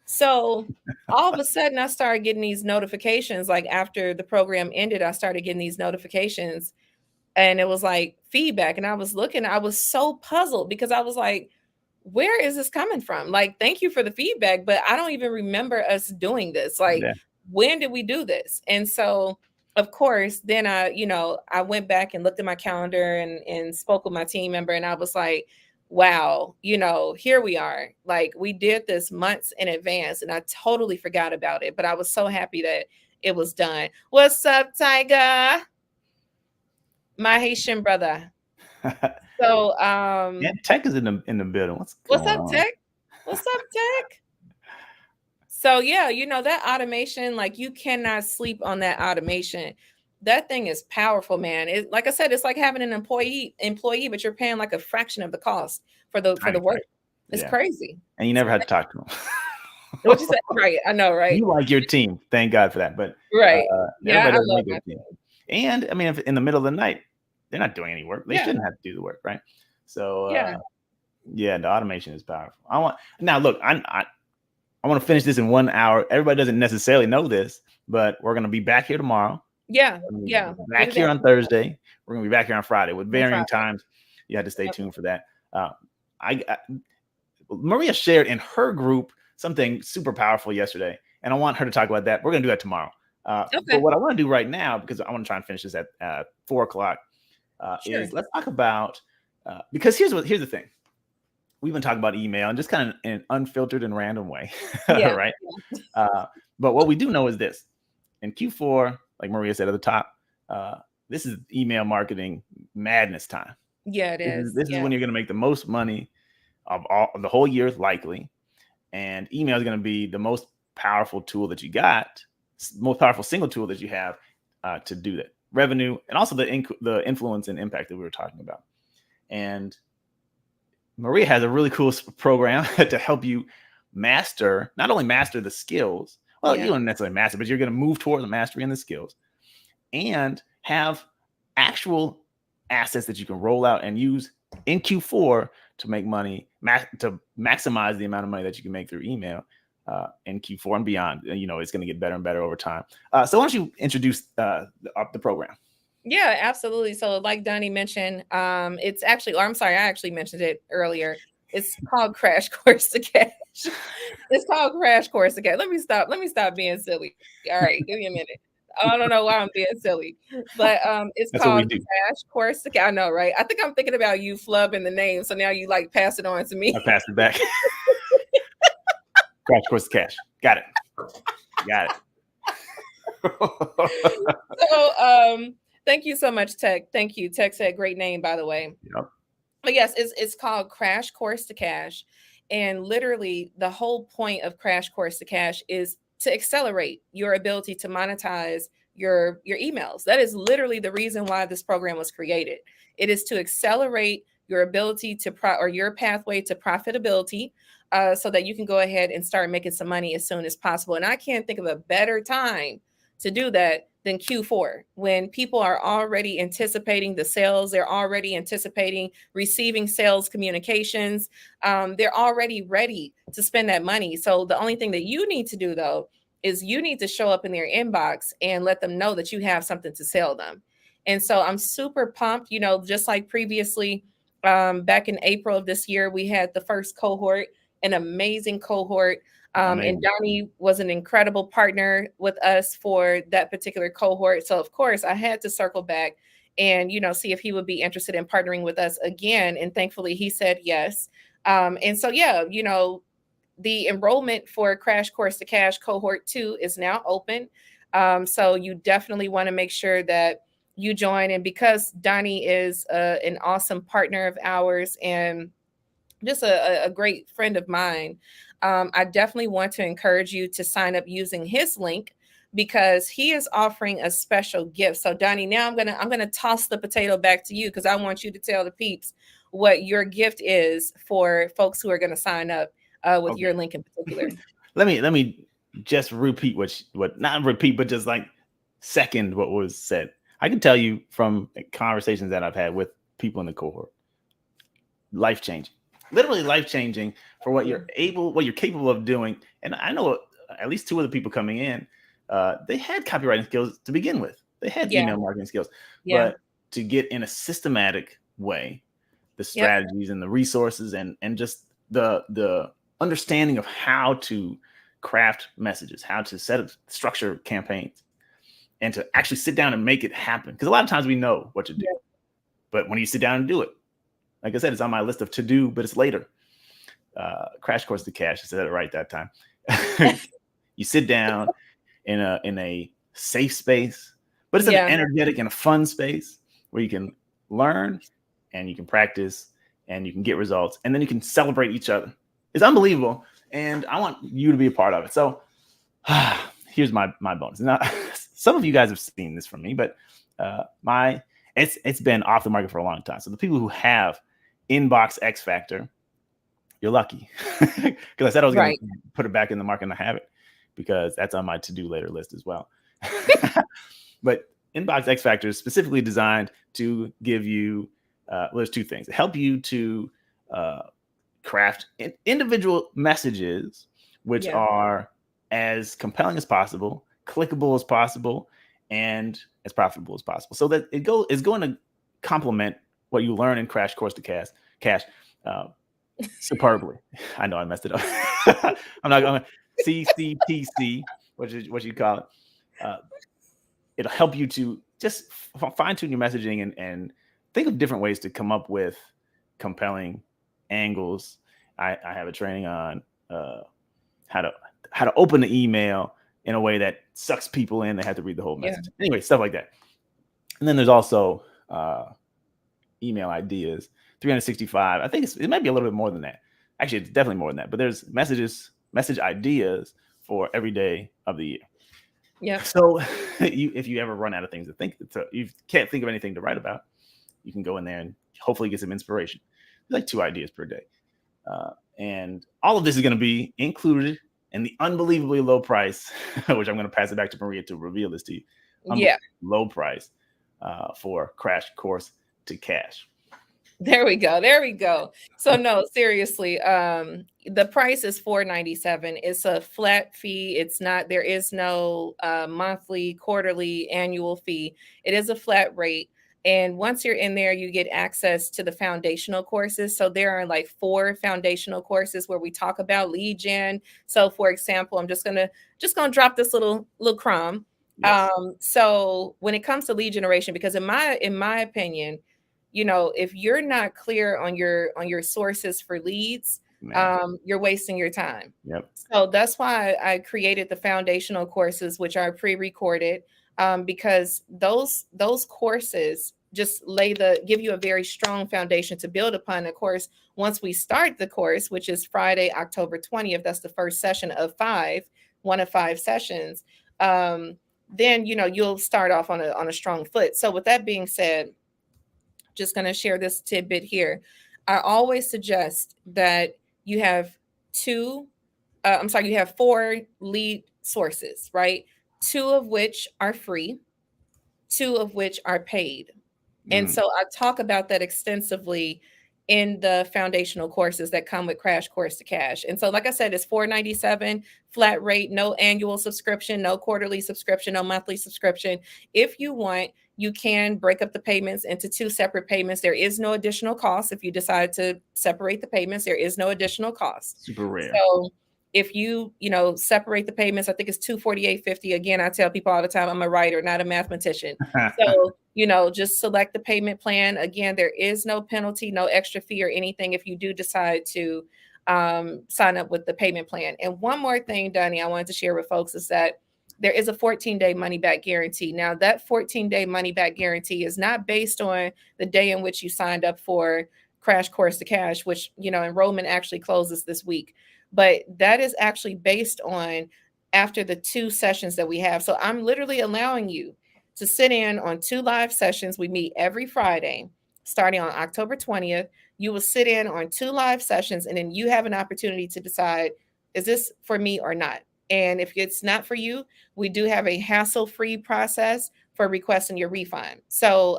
So all of a sudden, I started getting these notifications. Like after the program ended, I started getting these notifications, and it was like feedback. And I was looking, I was so puzzled because I was like, where is this coming from? Like, thank you for the feedback, but I don't even remember us doing this. Like, Yeah. when did we do this? And so, of course, then I went back and looked at my calendar and spoke with my team member, and I was like, wow, here we are. Like, we did this months in advance, and I totally forgot about it, but I was so happy that it was done. What's up, Tiger? My Haitian brother. So, Yeah, Tech is in the building. What's what's going up, on? Tech? What's up, Tech? So yeah, that automation, like you cannot sleep on that automation. That thing is powerful, man. It, like I said, it's like having an employee, but you're paying like a fraction of the cost for the Right, work. right. It's Yeah. crazy. And you never had to talk to them. What you said? Right. I know, right? You like your team. Thank God for that. But Right. Yeah, everybody I doesn't love like their my team. team. And I mean, if in the middle of the night, they're not doing any work. They Yeah. shouldn't have to do the work, right? So Yeah. yeah, the automation is powerful. Now look, I want to finish this in 1 hour. Everybody doesn't necessarily know this, but we're gonna be back here tomorrow. Yeah. We're gonna be Yeah. back here on Thursday. We're gonna be back here on Friday with On varying Friday. times. You have to stay Yep. tuned for that. Maria shared in her group something super powerful yesterday, and I want her to talk about that. We're gonna do that tomorrow. Okay. But what I want to do right now, because I want to try and finish this at 4:00, Sure. is let's talk about because here's the thing. We've been talking about email and just kind of in an unfiltered and random way, Yeah. right? But what we do know is this: in Q4, like Maria said at the top, this is email marketing madness time. Yeah, it is. This is when you're going to make the most money of the whole year, likely. And email is going to be the most powerful tool that you got, most powerful single tool that you have to do that. Revenue and also the influence and impact that we were talking about. And Maria has a really cool program to help you not only master the skills. Well, you don't necessarily master, but you're going to move towards mastery in the skills and have actual assets that you can roll out and use in Q4 to make money, to maximize the amount of money that you can make through email in Q4 and beyond. It's going to get better and better over time. So why don't you introduce the program? Yeah, absolutely. So like Donnie mentioned, it's actually, or I'm sorry, I actually mentioned it earlier. It's called Crash Course to Cash. It's called Crash Course to Cash. Let me stop being silly. All right, give me a minute. I don't know why I'm being silly, but it's That's called Crash Course to Cash. I know, right? I think I'm thinking about you flubbing the name, so now you like pass it on to me. I passed it back. Crash Course to Cash. Got it. So thank you so much, Tech. Thank you. Tech said great name, by the way. Yep. But yes, it's called Crash Course to Cash. And literally the whole point of Crash Course to Cash is to accelerate your ability to monetize your emails. That is literally the reason why this program was created. It is to accelerate your ability to or your pathway to profitability so that you can go ahead and start making some money as soon as possible. And I can't think of a better time to do that than Q4, when people are already anticipating the sales. They're already anticipating receiving sales communications. They're already ready to spend that money. So the only thing that you need to do, though, is you need to show up in their inbox and let them know that you have something to sell them. And so I'm super pumped, just like previously, back in April of this year, we had the first cohort, an amazing cohort. And Amazing. Donnie was an incredible partner with us for that particular cohort. So of course I had to circle back and, see if he would be interested in partnering with us again. And thankfully he said yes. And so, yeah, the enrollment for Crash Course to Cash cohort 2 is now open. So you definitely want to make sure that you join. And because Donnie is an awesome partner of ours and just a great friend of mine, I definitely want to encourage you to sign up using his link, because he is offering a special gift. So Donnie, now I'm gonna toss the potato back to you, because I want you to tell the peeps what your gift is for folks who are going to sign up with Okay. your link in particular. let me just repeat what not repeat, but just like second what was said. I can tell you from conversations that I've had with people in the cohort, life changing, literally life changing for what you're capable of doing. And I know at least 2 other people coming in, they had copywriting skills to begin with. They had Yeah. email marketing skills, Yeah. but to get in a systematic way, the Yep. strategies and the resources and just the understanding of how to craft messages, how to set up structure campaigns, and to actually sit down and make it happen. Because a lot of times we know what to do, but when you sit down and do it, like I said, it's on my list of to do, but it's later. Crash Course to Cash, I said it right that time. You sit down in a safe space, but it's an energetic and a fun space where you can learn and you can practice and you can get results, and then you can celebrate each other. It's unbelievable, and I want you to be a part of it. So here's my bonus. Now, some of you guys have seen this from me, but it's been off the market for a long time. So the people who have Inbox X Factor, you're lucky, because I said I was going to put it back in the market, and I have it because that's on my to-do later list as well. But Inbox X Factor is specifically designed to give you, there's 2 things. Help you to craft individual messages, which are as compelling as possible, clickable as possible, and as profitable as possible. So that is going to complement what you learn in Crash Course to Cash superbly. I know I messed it up. I'm not going to CCTC, what you call it. It'll help you to just fine tune your messaging and think of different ways to come up with compelling angles. I have a training on how to open the email in a way that sucks people in. They have to read the whole message. Anyway, stuff like that. And then there's also email ideas, 365. I think it might be a little bit more than that. Actually, it's definitely more than that. But there's message ideas for every day of the year. Yeah. So if you ever run out of things to think, so you can't think of anything to write about, you can go in there and hopefully get some inspiration. Like 2 ideas per day. And all of this is going to be included in the unbelievably low price, which I'm going to pass it back to Maria to reveal this to you. Low price for Crash Course to Cash. There we go. So no, seriously, the price is $497. It's a flat fee. There is no monthly, quarterly, annual fee. It is a flat rate. And once you're in there, you get access to the foundational courses. So there are like 4 foundational courses where we talk about lead gen. So for example, I'm just gonna drop this little crumb. Yes. So when it comes to lead generation, because in my opinion, if you're not clear on your sources for leads, you're wasting your time. Yep. So that's why I created the foundational courses, which are pre-recorded, because those courses just give you a very strong foundation to build upon. Of course, once we start the course, which is Friday, October 20th, that's the first session of 1 of 5 sessions. Then you'll start off on a strong foot. So with that being said, just going to share this tidbit here. I always suggest that you have you have 4 lead sources, right? 2 of which are free, 2 of which are paid. And so I talk about that extensively in the foundational courses that come with Crash Course to Cash. And so, like I said, it's $497 flat rate, no annual subscription, no quarterly subscription, no monthly subscription. If you want, you can break up the payments into 2 separate payments. There is no additional cost. If you decide to separate the payments, there is no additional cost. Super rare. So if you separate the payments, I think it's $248.50. Again, I tell people all the time, I'm a writer, not a mathematician. So, just select the payment plan. Again, there is no penalty, no extra fee or anything if you do decide to sign up with the payment plan. And one more thing, Donnie, I wanted to share with folks is that there is a 14-day money-back guarantee. Now, that 14-day money-back guarantee is not based on the day in which you signed up for Crash Course to Cash, which, enrollment actually closes this week. But that is actually based on after the 2 sessions that we have. So I'm literally allowing you to sit in on 2 live sessions. We meet every Friday, starting on October 20th. You will sit in on 2 live sessions, and then you have an opportunity to decide, is this for me or not? And if it's not for you, we do have a hassle-free process for requesting your refund. So,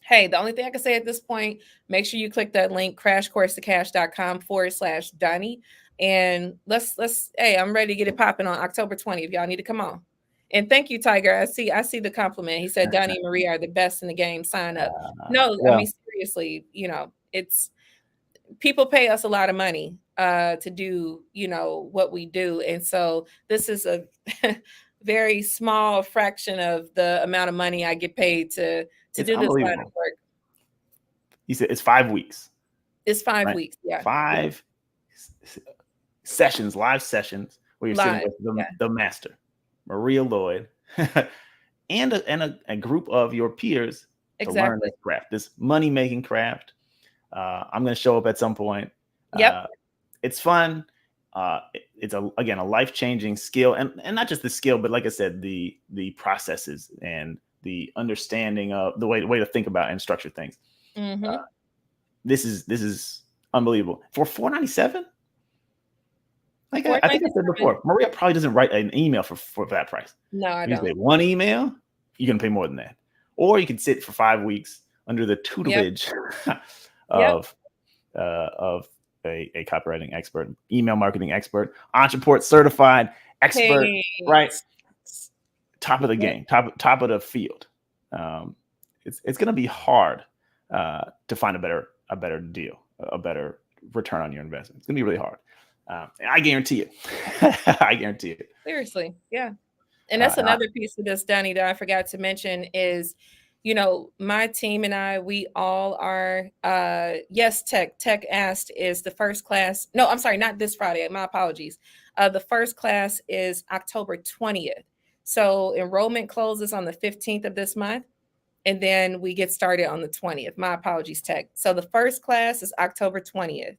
hey, the only thing I can say at this point, make sure you click that link, crashcoursetocash.com/Donnie. And hey, I'm ready to get it popping on October 20th. Y'all need to come on. And thank you, Tiger. I see the compliment. He said Donnie and Maria are the best in the game. Sign up. No, I mean, seriously, it's people pay us a lot of money to do, what we do. And so this is a very small fraction of the amount of money I get paid to do this line of work. You said it's 5 weeks. It's 5 weeks. Yeah. 5 sessions, live sessions where you're sitting with the master, Maria Lloyd, and a group of your peers to learn this craft, this money-making craft. I'm going to show up at some point. Yep. It's fun. It's a life-changing skill, and not just the skill, but like I said, the processes and the understanding of the way to think about and structure things. Mm-hmm. This is unbelievable for $497. Like I think I said before, Maria probably doesn't write an email for that price. No, I don't. You say one email, you're gonna pay more than that, or you can sit for 5 weeks under the tutelage of a copywriting expert, email marketing expert, Entreport certified expert, right? Top of the game, top of the field. It's going to be hard to find a better deal, a better return on your investment. It's going to be really hard. I guarantee it. I guarantee it. Seriously, yeah. And that's another piece of this, Donnie, that I forgot to mention is, my team and I, we all are, yes, Tech Asked is the first class. No, I'm sorry, not this Friday. My apologies. The first class is October 20th. So enrollment closes on the 15th of this month, and then we get started on the 20th. My apologies, Tech. So the first class is October 20th.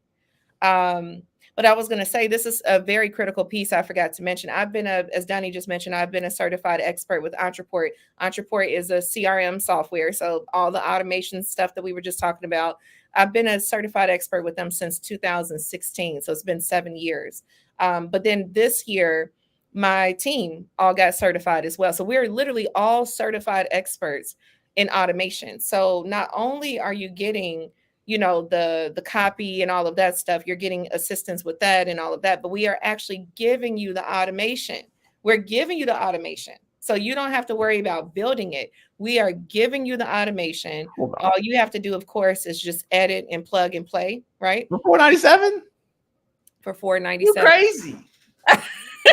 But I was going to say, this is a very critical piece I forgot to mention. As Donnie just mentioned, I've been a certified expert with Entreport. Entreport is a CRM software. So all the automation stuff that we were just talking about, I've been a certified expert with them since 2016. So it's been 7 years. But then this year, my team all got certified as well. So we're literally all certified experts in automation. So not only are you getting the copy and all of that stuff, you're getting assistance with that and all of that, but we are actually giving you the automation. We're giving you the automation. So you don't have to worry about building it. We are giving you the automation. All you have to do, of course, is just edit and plug and play, right? For $497? For $497. You're crazy.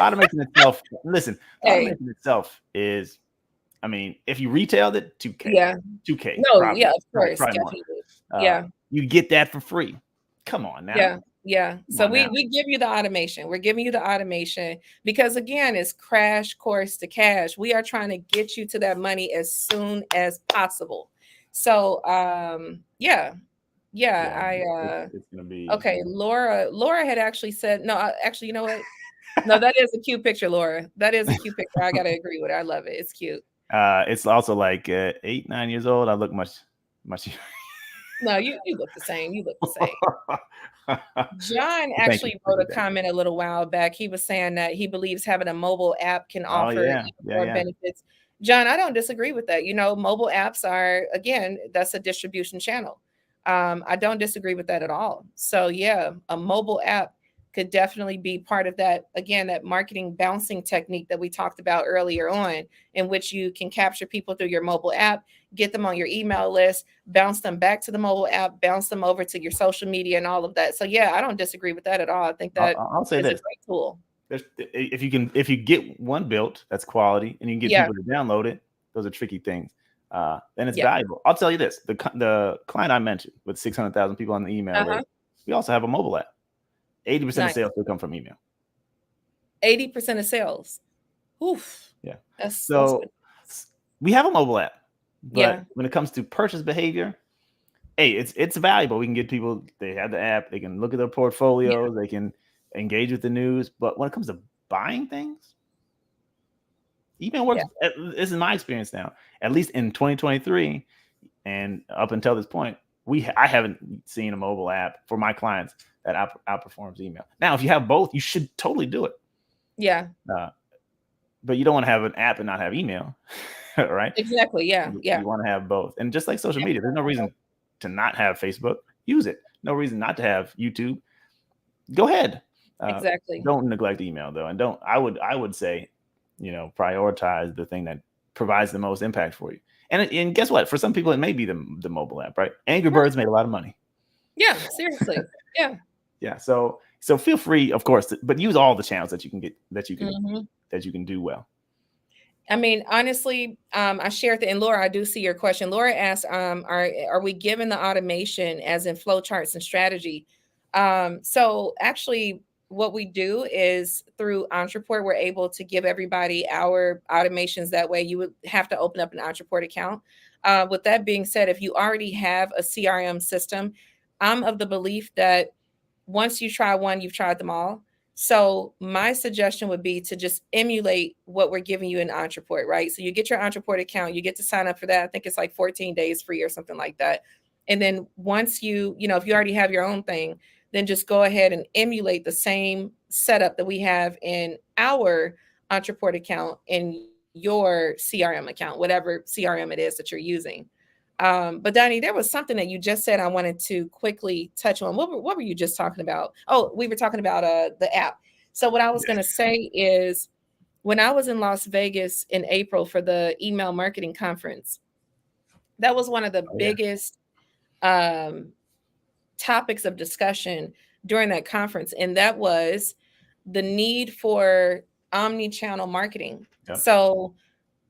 Automation itself, listen, automation itself is, I mean, if you retailed it, $2K. Yeah. $2K. No, probably, of course. Definitely. You get that for free. Come on now. Yeah. So we give you the automation. We're giving you the automation because, again, it's Crash Course to Cash. We are trying to get you to that money as soon as possible. So, it's gonna be okay. Laura had actually said, no, actually, you know what? No, that is a cute picture, Laura. That is a cute picture. I gotta agree with it. I love it. It's cute. It's also like 8, 9 years old. I look much No, you look the same. You look the same. John Thank you. actually wrote a comment a little while back. He was saying that he believes having a mobile app can Oh offer yeah, even yeah, more yeah. benefits. John, I don't disagree with that. You know, mobile apps are, again, that's a distribution channel. I don't disagree with that at all. So yeah, a mobile app could definitely be part of that, again, that marketing bouncing technique that we talked about earlier on, in which you can capture people through your mobile app, get them on your email list, bounce them back to the mobile app, bounce them over to your social media and all of that. So yeah, I don't disagree with that at all. I think that I'll say is a this: great tool. if you get one built, that's quality, and you can get Yeah, people to download it. Those are tricky things. Then it's yeah. valuable. I'll tell you this: the client I mentioned with 600,000 people on the email Uh-huh. list, we also have a mobile app. 80% of Nice. sales will come from email. 80% of sales. Oof. Yeah. That's good. So we have a mobile app, but Yeah. when it comes to purchase behavior, hey, it's valuable. We can get people, they have the app, they can look at their Yeah. portfolios, they can engage with the news. But when it comes to buying things, email Yeah. works. This is my experience now, at least in 2023, and up until this point, I haven't seen a mobile app for my clients that outperforms email. Now, if you have both, you should totally do it. Yeah. But you don't want to have an app and not have email, right? Exactly. Yeah. Yeah. You want to have both. And just like social Yeah. media, there's no reason to not have Facebook. Use it. No reason not to have YouTube. Go ahead. Exactly. Don't neglect email though, and don't. I would say, prioritize the thing that provides the most impact for you. And guess what? For some people, it may be the mobile app, right? Angry Right. Birds made a lot of money. Yeah. Seriously. Yeah. Yeah. So feel free, of course, but use all the channels that you can get Hmm. that you can do well. I mean, honestly, I shared and Laura, I do see your question. Laura asked, are we given the automation as in flow charts and strategy? So actually, what we do is through Entreport, we're able to give everybody our automations. That way, you would have to open up an Entreport account. With that being said, if you already have a CRM system, I'm of the belief that once you try one, you've tried them all. So my suggestion would be to just emulate what we're giving you in Entreport, right? So you get your Entreport account, you get to sign up for that. I think it's like 14 days free or something like that. And then once if you already have your own thing, then just go ahead and emulate the same setup that we have in our Entreport account in your CRM account, whatever CRM it is that you're using. But Donnie, there was something that you just said I wanted to quickly touch on. What were you just talking about? Oh, we were talking about the app. So what I was going to say is when I was in Las Vegas in April for the email marketing conference, that was one of the Oh yeah. biggest um, topics of discussion during that conference, and that was the need for omni-channel marketing. Yep. So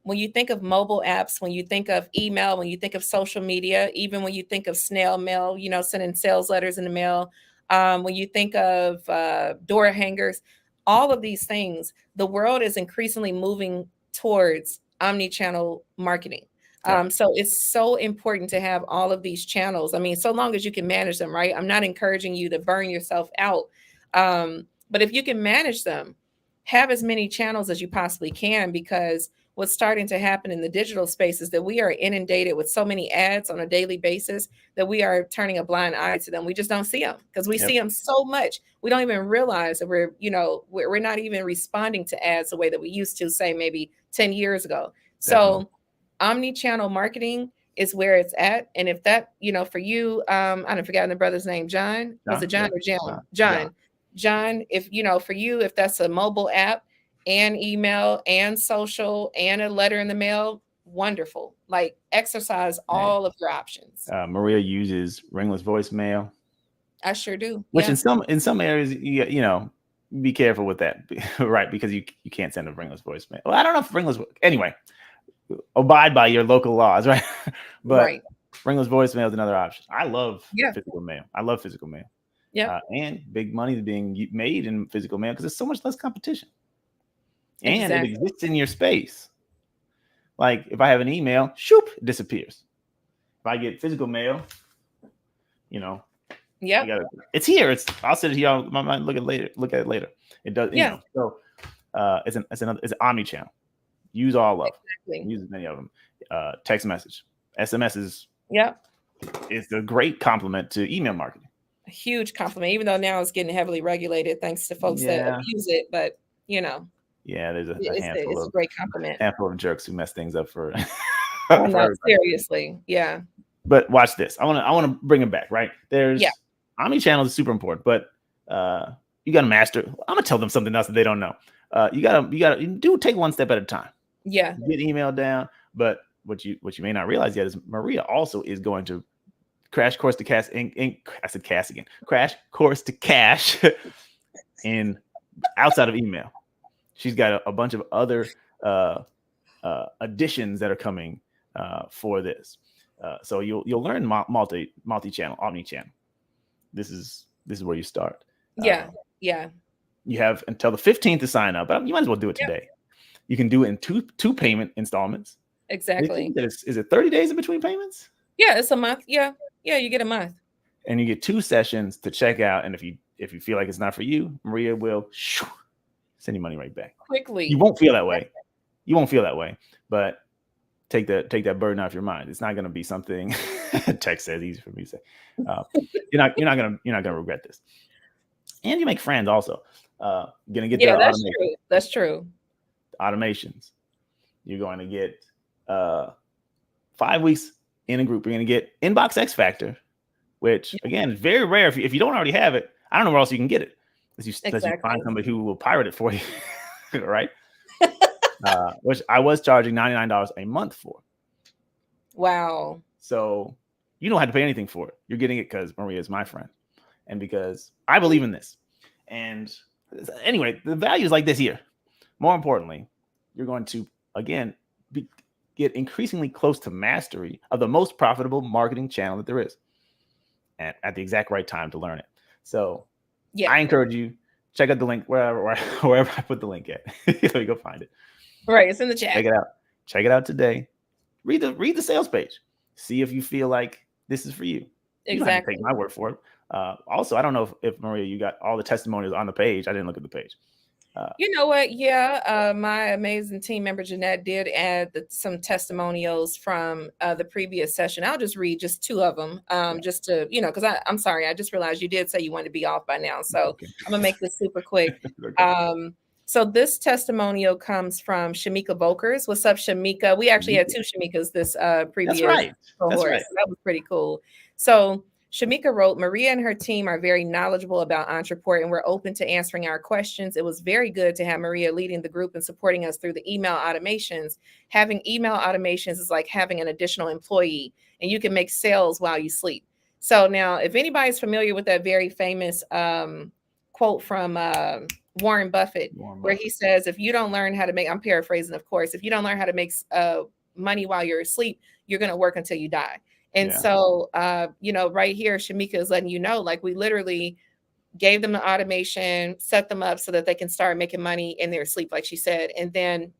when you think of mobile apps, when you think of email, when you think of social media, even when you think of snail mail, sending sales letters in the mail, when you think of door hangers, all of these things, the world is increasingly moving towards omni-channel marketing. Yep. So it's so important to have all of these channels. I mean, so long as you can manage them, right? I'm not encouraging you to burn yourself out. But if you can manage them, have as many channels as you possibly can, because what's starting to happen in the digital space is that we are inundated with so many ads on a daily basis that we are turning a blind eye to them. We just don't see them because we see Yep. them so much. We don't even realize that we're not even responding to ads the way that we used to, say maybe 10 years ago. Definitely. So omni-channel marketing is where it's at. And if that, for you, I don't forget the brother's name, John, was it John. John Yep. or John? John. John, if for you, if that's a mobile app and email and social and a letter in the mail, wonderful. Like exercise Hey, all of your options. Maria uses ringless voicemail, I sure do. which Yeah. in some areas, be careful with that, right? Because you can't send a ringless voicemail. Well, I don't know if ringless. Anyway, abide by your local laws, right? But Right. ringless voicemail is another option. I love Yeah. physical mail. I love physical mail. Yeah. And big money is being made in physical mail because there's so much less competition, and it Exactly. exists in your space. Like if I have an email, shoop, it disappears. If I get physical mail, Yep. it's here. I'll sit here on my mind. Look at it later. It does, Yeah. So it's an omni-channel. Use all of them. Exactly. Use as many of them. Text message, SMS is Yep. it's a great complement to email marketing. A huge compliment, even though now it's getting heavily regulated thanks to folks that Yeah. abuse it. But There's a it's a great compliment. handful of jerks who mess things up for, Oh, for no, everybody. seriously. Yeah. But watch this. I want to bring it back, right? There's Yeah. omnichannel is super important, but you got to master. I'm gonna tell them something else that they don't know. You gotta take one step at a time. Yeah. Get email down, but what you may not realize yet is Maria also is going to crash course to cash. I said cash again. Crash course to cash in outside of email. She's got a bunch of other additions that are coming for this. So you'll learn multi-channel, omni-channel. This is where you start. Yeah. You have until the 15th to sign up, but you might as well do it today. You can do it in two payment installments. Exactly. Is it 30 days in between payments? Yeah, it's a month. Yeah, you get a month. And you get 2 sessions to check out. And if you feel like it's not for you, Maria will send you money right back. Quickly. You won't feel that way. But take that burden off your mind. It's not going to be something text says easy for me to say. You're not gonna regret this. And you make friends also. Gonna get that's true. Automations. You're going to get 5 weeks in a group. You're going to get Inbox X Factor, which again is very rare. If you don't already have it, I don't know where else you can get it. Unless you find somebody who will pirate it for you, right? Which I was charging $99 a month for. Wow. So you don't have to pay anything for it. You're getting it because Maria is my friend, and because I believe in this. And anyway, the value is like this here. More importantly, you're going to again get increasingly close to mastery of the most profitable marketing channel that there is, and at the exact right time to learn it. So I encourage you, check out the link wherever I put the link at. You go find it. Right, it's in the chat. Check it out today. Read the sales page. See if you feel like this is for you. You don't have to take my word for it. Also, I don't know if Maria, you got all the testimonials on the page. I didn't look at the page. You know what? Yeah, my amazing team member Jeanette did add some testimonials from the previous session. I'll just read just 2 of them, just to because I'm sorry, I just realized you did say you wanted to be off by now, so I'm gonna make this super quick. So this testimonial comes from Shamika Volkers. What's up, Shamika? We actually had 2 Shamikas this previous cohort. That's right. So that was pretty cool. So Shamika wrote, Maria and her team are very knowledgeable about Entreport, and we're open to answering our questions. It was very good to have Maria leading the group and supporting us through the email automations. Having email automations is like having an additional employee, and you can make sales while you sleep. So now, if anybody's familiar with that very famous quote from Warren Buffett, where he says, if you don't learn how to make, I'm paraphrasing, of course, if you don't learn how to make money while you're asleep, you're going to work until you die. And so, right here, Shamika is letting you know, like, we literally gave them the automation, set them up so that they can start making money in their sleep, like she said. And then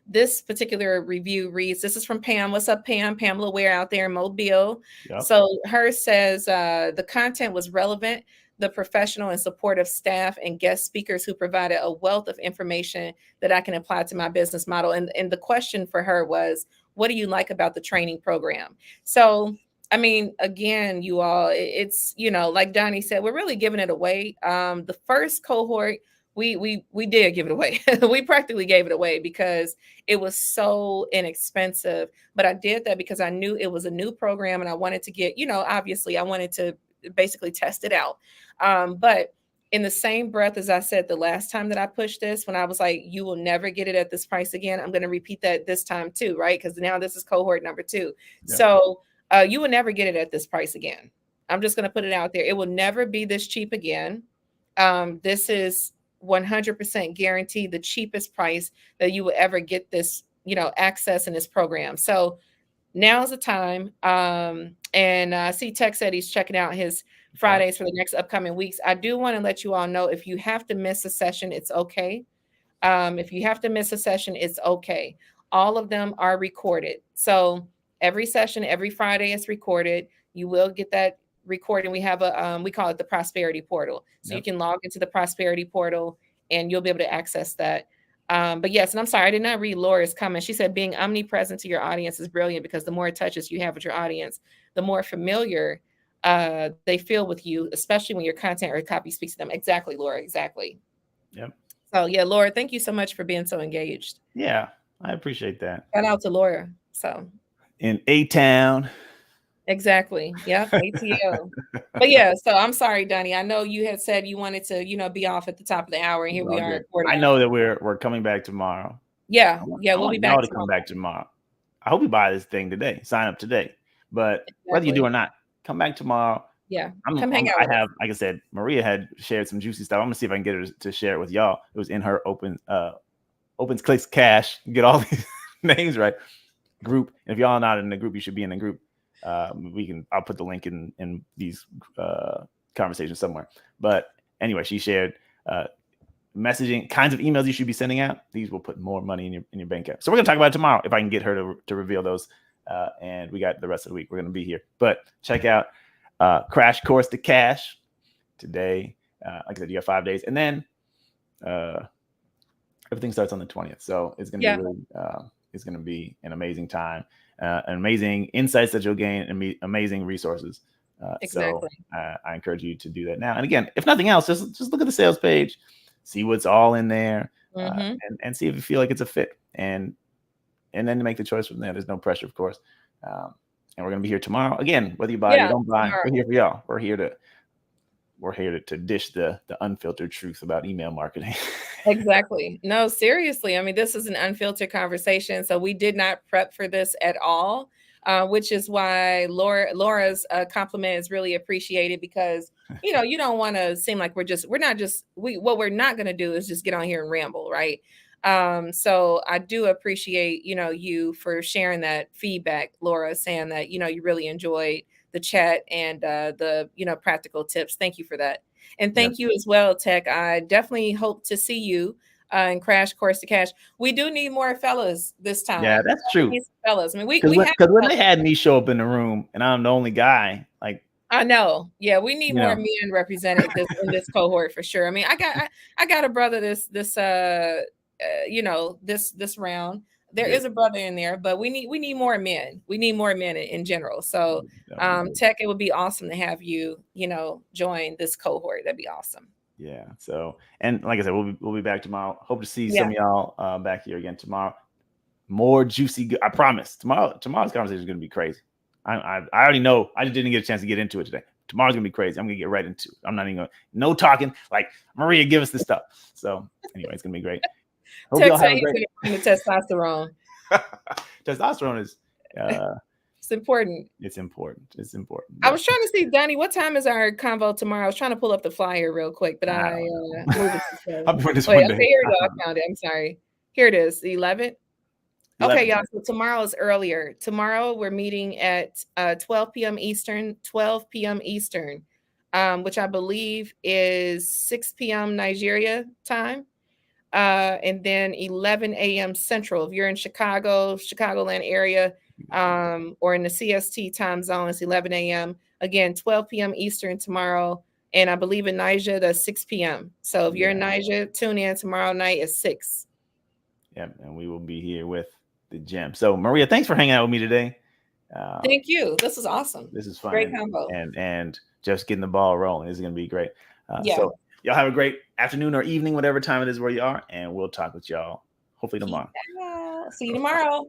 this particular review reads, this is from Pam. What's up, Pam? Pamela Ware out there in Mobile. Yep. So hers says, the content was relevant. The professional and supportive staff and guest speakers who provided a wealth of information that I can apply to my business model. And the question for her was, what do you like about the training program? So, I mean, again, you all, it's, like Donnie said, we're really giving it away. The first cohort, we did give it away. We practically gave it away because it was so inexpensive. But I did that because I knew it was a new program and I wanted to get, obviously I wanted to basically test it out. But in the same breath as I said the last time that I pushed this, when I was like, you will never get it at this price again, I'm going to repeat that this time too, right? Because now this is cohort number 2. Yeah. So you will never get it at this price again. I'm just going to put it out there. It will never be this cheap again. This is 100% guaranteed the cheapest price that you will ever get this, access in this program. So now's the time. And I see Tech said he's checking out his Fridays for the next upcoming weeks. I do want to let you all know, if you have to miss a session, it's okay. If you have to miss a session, it's okay. All of them are recorded. So every session, every Friday is recorded. You will get that recording. We have we call it the Prosperity Portal. So you can log into the Prosperity Portal and you'll be able to access that. But yes, and I'm sorry, I did not read Laura's comment. She said being omnipresent to your audience is brilliant because the more touches you have with your audience, the more familiar they feel with you, especially when your content or copy speaks to them. Exactly, Laura. Exactly. Yep. So yeah, Laura, thank you so much for being so engaged. Yeah, I appreciate that. Shout out to Laura. So In A-Town. exactly. Yep. ATL. But yeah, so I'm sorry, Donnie. I know you had said you wanted to, be off at the top of the hour, and here It's we all are good. at 40 I minutes. know that we're coming back tomorrow. Yeah, I we'll be want back y'all to come tomorrow. back tomorrow. I hope you buy this thing today. Sign up today. But whether you do or not, come back tomorrow. Yeah, come hang out with us. Like I said, Maria had shared some juicy stuff. I'm gonna see if I can get her to share it with y'all. It was in her opens clicks cash. Get all these names right. Group. And if y'all are not in the group, you should be in the group. I'll put the link in these conversations somewhere. But anyway, she shared messaging kinds of emails you should be sending out. These will put more money in your bank account. So we're gonna talk about it tomorrow if I can get her to reveal those. And we got the rest of the week. We're gonna be here. But check out Crash Course to Cash today. Like I said, you got 5 days, and then everything starts on the 20th. So it's gonna be really it's gonna be an amazing time, amazing insights that you'll gain, and amazing resources. Exactly. So I encourage you to do that now. And again, if nothing else, just look at the sales page, see what's all in there, and see if you feel like it's a fit, and then make the choice from there. There's no pressure, of course. And we're gonna be here tomorrow again. Whether you buy or don't buy, we're here for y'all. We're here to dish the unfiltered truth about email marketing. Exactly. No, seriously. I mean, this is an unfiltered conversation. So we did not prep for this at all, which is why Laura's compliment is really appreciated, because, you don't want to seem like what we're not going to do is just get on here and ramble. Right. So I do appreciate, you for sharing that feedback, Laura, saying that, you really enjoyed the chat and the, practical tips. Thank you for that. And thank you as well, Tech. I definitely hope to see you in Crash Course to Cash. We do need more fellas this time. Yeah, that's true. Fellas. I mean, because when they had me show up in the room and I'm the only guy, like, I know. Yeah, we need more men represented in this cohort for sure. I mean, I got a brother this round. There is a brother in there, but we need more men. We need more men in general. So, Tech, it would be awesome to have you, join this cohort. That'd be awesome. Yeah. So, and like I said, we'll be back tomorrow. Hope to see some of y'all back here again tomorrow. More juicy. I promise. Tomorrow's conversation is going to be crazy. I already know. I just didn't get a chance to get into it today. Tomorrow's going to be crazy. I'm going to get right into it. I'm not even going to, no talking. Like, Maria, give us the stuff. So anyway, it's going to be great. Hope y'all have a great testosterone. Testosterone is it's important. It's important. I was trying to see, Donnie, what time is our convo tomorrow? I was trying to pull up the flyer real quick, but I moved it. I'm doing this one day. Okay, here we go. I found it. I'm sorry. Here it is, the 11th. Okay, y'all. So tomorrow is earlier. Tomorrow we're meeting at 12 p.m. Eastern, which I believe is 6 p.m. Nigeria time. And then 11 a.m. Central. If you're in Chicagoland area, or in the CST time zone, it's 11 a.m. Again, 12 p.m. Eastern tomorrow. And I believe in Niger, that's 6 p.m. So if you're in Niger, tune in tomorrow night at 6. Yep, and we will be here with the gem. So Maria, thanks for hanging out with me today. Thank you. This is awesome. This is fun. Great combo. And just getting the ball rolling. This is going to be great. So y'all have a great afternoon or evening, whatever time it is where you are, and we'll talk with y'all hopefully tomorrow. See you tomorrow.